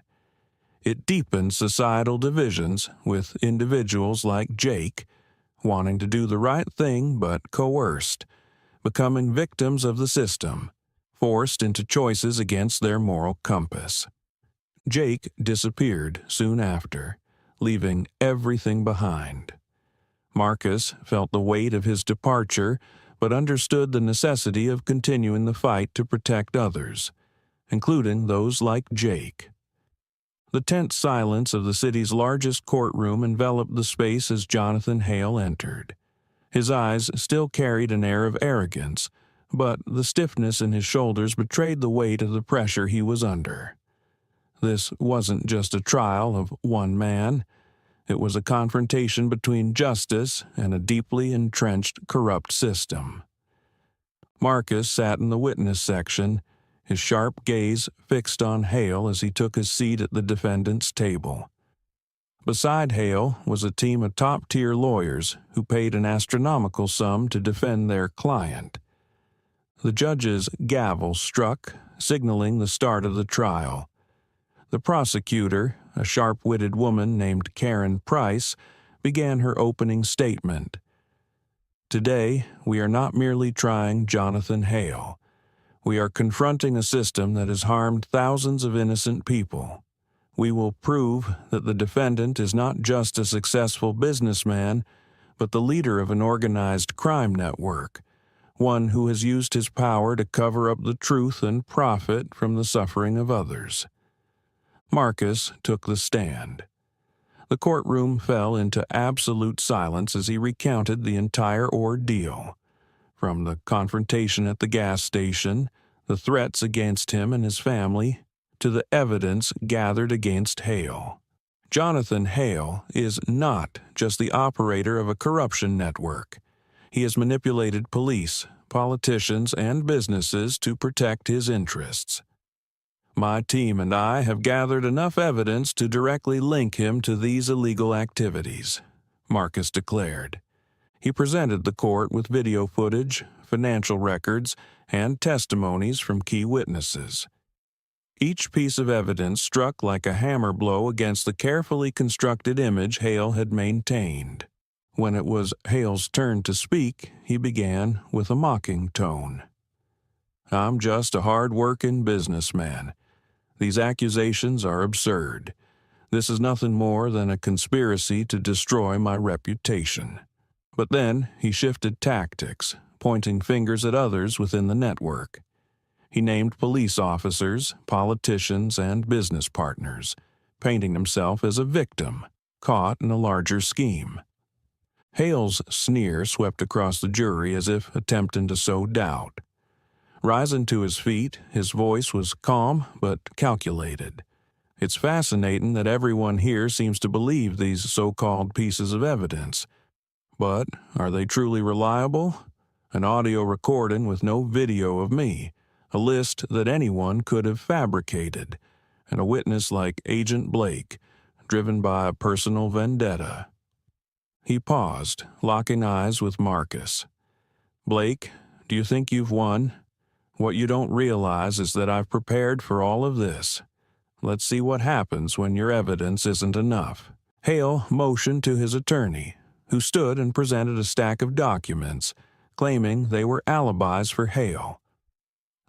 Speaker 1: It deepened societal divisions, with individuals like Jake wanting to do the right thing but coerced, becoming victims of the system, forced into choices against their moral compass. Jake disappeared soon after, leaving everything behind. Marcus felt the weight of his departure, but understood the necessity of continuing the fight to protect others, including those like Jake. The tense silence of the city's largest courtroom enveloped the space as Jonathan Hale entered. His eyes still carried an air of arrogance, but the stiffness in his shoulders betrayed the weight of the pressure he was under. This wasn't just a trial of one man. It was a confrontation between justice and a deeply entrenched corrupt system. Marcus sat in the witness section, his sharp gaze fixed on Hale as he took his seat at the defendant's table. Beside Hale was a team of top-tier lawyers who paid an astronomical sum to defend their client. The judge's gavel struck, signaling the start of the trial. The prosecutor, a sharp-witted woman named Karen Price, began her opening statement. Today, we are not merely trying Jonathan Hale. We are confronting a system that has harmed thousands of innocent people. We will prove that the defendant is not just a successful businessman, but the leader of an organized crime network, one who has used his power to cover up the truth and profit from the suffering of others. Marcus took the stand. The courtroom fell into absolute silence as he recounted the entire ordeal, from the confrontation at the gas station, the threats against him and his family, to the evidence gathered against Hale. Jonathan Hale is not just the operator of a corruption network. He has manipulated police, politicians, and businesses to protect his interests. My team and I have gathered enough evidence to directly link him to these illegal activities, Marcus declared. He presented the court with video footage, financial records, and testimonies from key witnesses. Each piece of evidence struck like a hammer blow against the carefully constructed image Hale had maintained. When it was Hale's turn to speak, he began with a mocking tone. "I'm just a hard-working businessman. These accusations are absurd. This is nothing more than a conspiracy to destroy my reputation." But then he shifted tactics, pointing fingers at others within the network. He named police officers, politicians, and business partners, painting himself as a victim, caught in a larger scheme. Hale's sneer swept across the jury as if attempting to sow doubt. Rising to his feet, his voice was calm but calculated. "It's fascinating that everyone here seems to believe these so-called pieces of evidence. But are they truly reliable? An audio recording with no video of me, a list that anyone could have fabricated, and a witness like Agent Blake, driven by a personal vendetta." He paused, locking eyes with Marcus. "Blake, do you think you've won? What you don't realize is that I've prepared for all of this. Let's see what happens when your evidence isn't enough." Hale motioned to his attorney, who stood and presented a stack of documents, claiming they were alibis for Hale.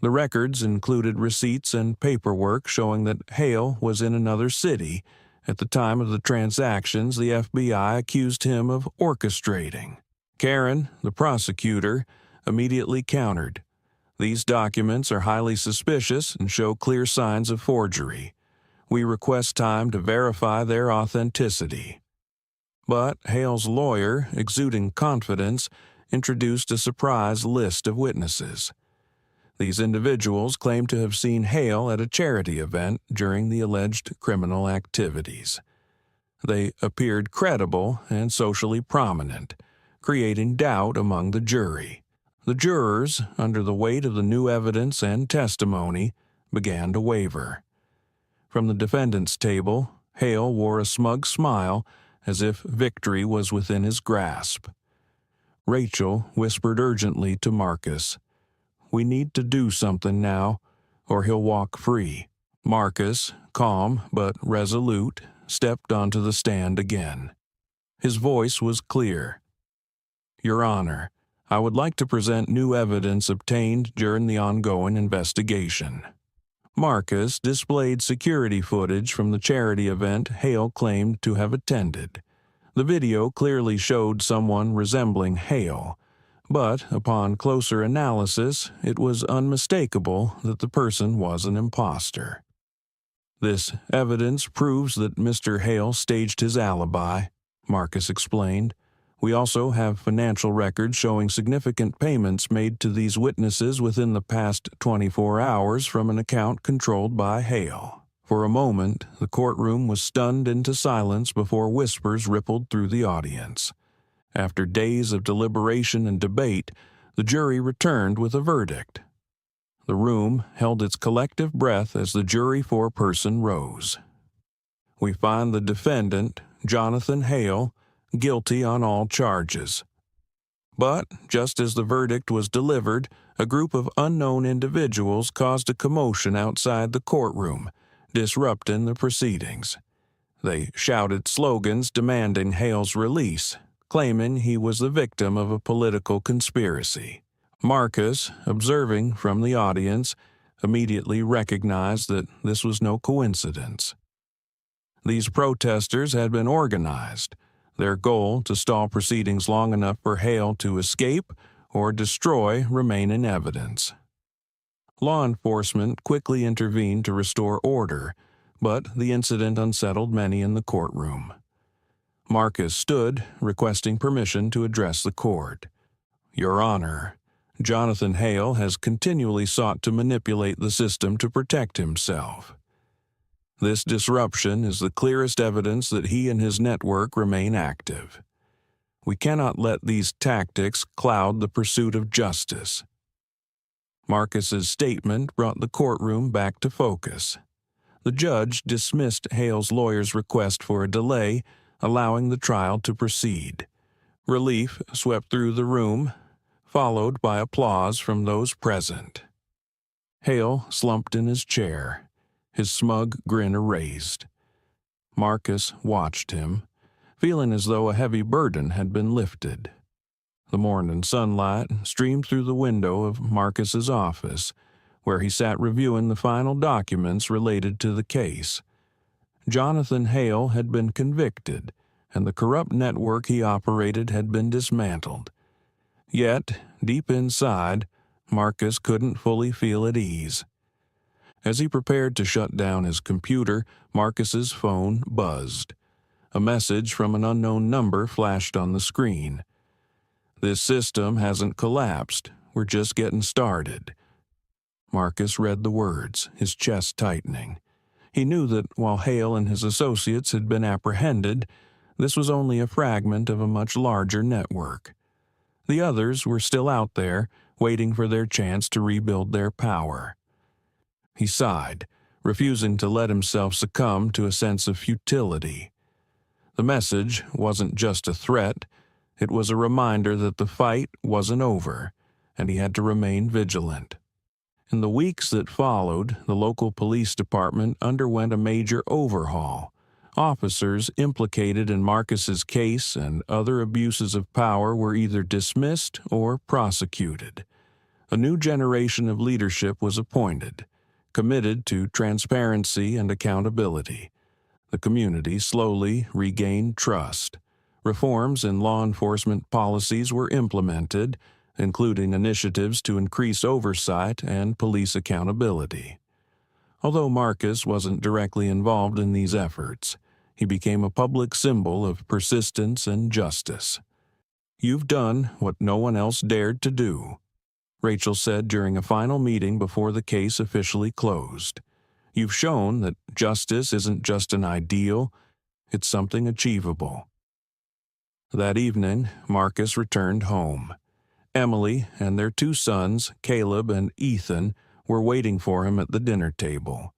Speaker 1: The records included receipts and paperwork showing that Hale was in another city at the time of the transactions the FBI accused him of orchestrating. Karen, the prosecutor, immediately countered. "These documents are highly suspicious and show clear signs of forgery. We request time to verify their authenticity." But Hale's lawyer, exuding confidence, introduced a surprise list of witnesses. These individuals claimed to have seen Hale at a charity event during the alleged criminal activities. They appeared credible and socially prominent, creating doubt among the jury. The jurors, under the weight of the new evidence and testimony, began to waver. From the defendant's table, Hale wore a smug smile as if victory was within his grasp. Rachel whispered urgently to Marcus, "We need to do something now, or he'll walk free." Marcus, calm but resolute, stepped onto the stand again. His voice was clear. "Your Honor, I would like to present new evidence obtained during the ongoing investigation." Marcus displayed security footage from the charity event Hale claimed to have attended. The video clearly showed someone resembling Hale, but upon closer analysis, it was unmistakable that the person was an imposter. "This evidence proves that Mr. Hale staged his alibi," Marcus explained. We also have financial records showing significant payments made to these witnesses within the past 24 hours from an account controlled by Hale. For a moment, the courtroom was stunned into silence before whispers rippled through the audience. After days of deliberation and debate, the jury returned with a verdict. The room held its collective breath as the jury foreperson rose. We find the defendant, Jonathan Hale, guilty on all charges. But, just as the verdict was delivered, a group of unknown individuals caused a commotion outside the courtroom, disrupting the proceedings. They shouted slogans demanding Hale's release, claiming he was the victim of a political conspiracy. Marcus, observing from the audience, immediately recognized that this was no coincidence. These protesters had been organized, their goal to stall proceedings long enough for Hale to escape or destroy remaining evidence. Law enforcement quickly intervened to restore order, but the incident unsettled many in the courtroom. Marcus stood, requesting permission to address the court. "Your Honor, Jonathan Hale has continually sought to manipulate the system to protect himself. This disruption is the clearest evidence that he and his network remain active. We cannot let these tactics cloud the pursuit of justice." Marcus's statement brought the courtroom back to focus. The judge dismissed Hale's lawyer's request for a delay, allowing the trial to proceed. Relief swept through the room, followed by applause from those present. Hale slumped in his chair, his smug grin erased. Marcus watched him, feeling as though a heavy burden had been lifted. The morning sunlight streamed through the window of Marcus's office, where he sat reviewing the final documents related to the case. Jonathan Hale had been convicted, and the corrupt network he operated had been dismantled. Yet, deep inside, Marcus couldn't fully feel at ease. As he prepared to shut down his computer, Marcus's phone buzzed. A message from an unknown number flashed on the screen. "This system hasn't collapsed. We're just getting started." Marcus read the words, his chest tightening. He knew that while Hale and his associates had been apprehended, this was only a fragment of a much larger network. The others were still out there, waiting for their chance to rebuild their power. He sighed, refusing to let himself succumb to a sense of futility. The message wasn't just a threat, it was a reminder that the fight wasn't over, and he had to remain vigilant. In the weeks that followed, the local police department underwent a major overhaul. Officers implicated in Marcus's case and other abuses of power were either dismissed or prosecuted. A new generation of leadership was appointed, committed to transparency and accountability. The community slowly regained trust. Reforms in law enforcement policies were implemented, including initiatives to increase oversight and police accountability. Although Marcus wasn't directly involved in these efforts, he became a public symbol of persistence and justice. "You've done what no one else dared to do," Rachel said during a final meeting before the case officially closed. "You've shown that justice isn't just an ideal, it's something achievable." That evening, Marcus returned home. Emily and their two sons, Caleb and Ethan, were waiting for him at the dinner table.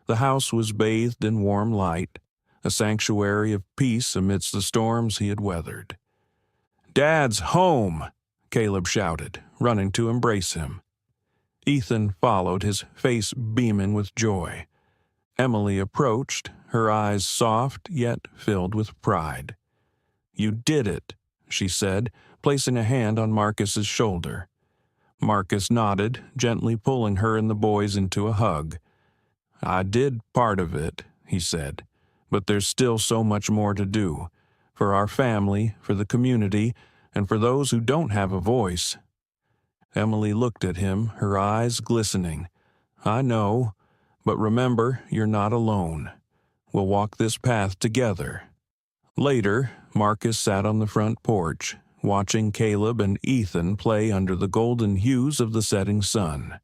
Speaker 1: The house was bathed in warm light, a sanctuary of peace amidst the storms he had weathered. "Dad's home!" Caleb shouted, running to embrace him. Ethan followed, his face beaming with joy. Emily approached, her eyes soft yet filled with pride. "You did it," she said, placing a hand on Marcus's shoulder. Marcus nodded, gently pulling her and the boys into a hug. "I did part of it," he said, "but there's still so much more to do. For our family, for the community, and for those who don't have a voice." Emily looked at him, her eyes glistening. "I know, but remember, you're not alone. We'll walk this path together." Later, Marcus sat on the front porch, watching Caleb and Ethan play under the golden hues of the setting sun.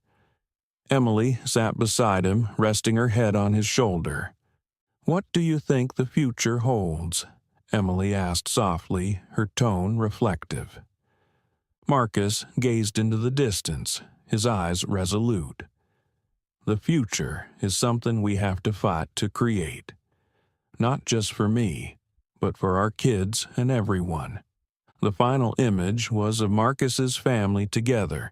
Speaker 1: Emily sat beside him, resting her head on his shoulder. "What do you think the future holds?" Emily asked softly, her tone reflective. Marcus gazed into the distance, his eyes resolute. "The future is something we have to fight to create. Not just for me, but for our kids and everyone." The final image was of Marcus's family together,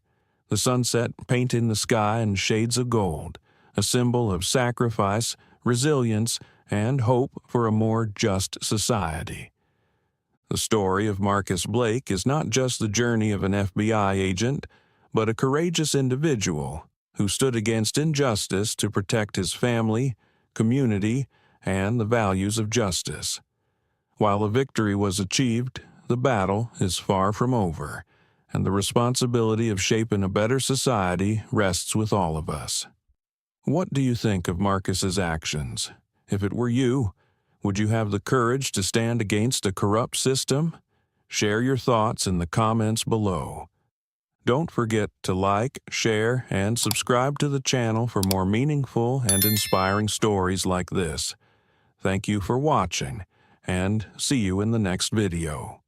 Speaker 1: the sunset painting the sky in shades of gold, a symbol of sacrifice, resilience, and hope for a more just society. The story of Marcus Blake is not just the journey of an FBI agent, but a courageous individual who stood against injustice to protect his family, community, and the values of justice. While a victory was achieved, the battle is far from over, and the responsibility of shaping a better society rests with all of us. What do you think of Marcus's actions? If it were you, would you have the courage to stand against a corrupt system? Share your thoughts in the comments below. Don't forget to like, share, and subscribe to the channel for more meaningful and inspiring stories like this. Thank you for watching, and see you in the next video.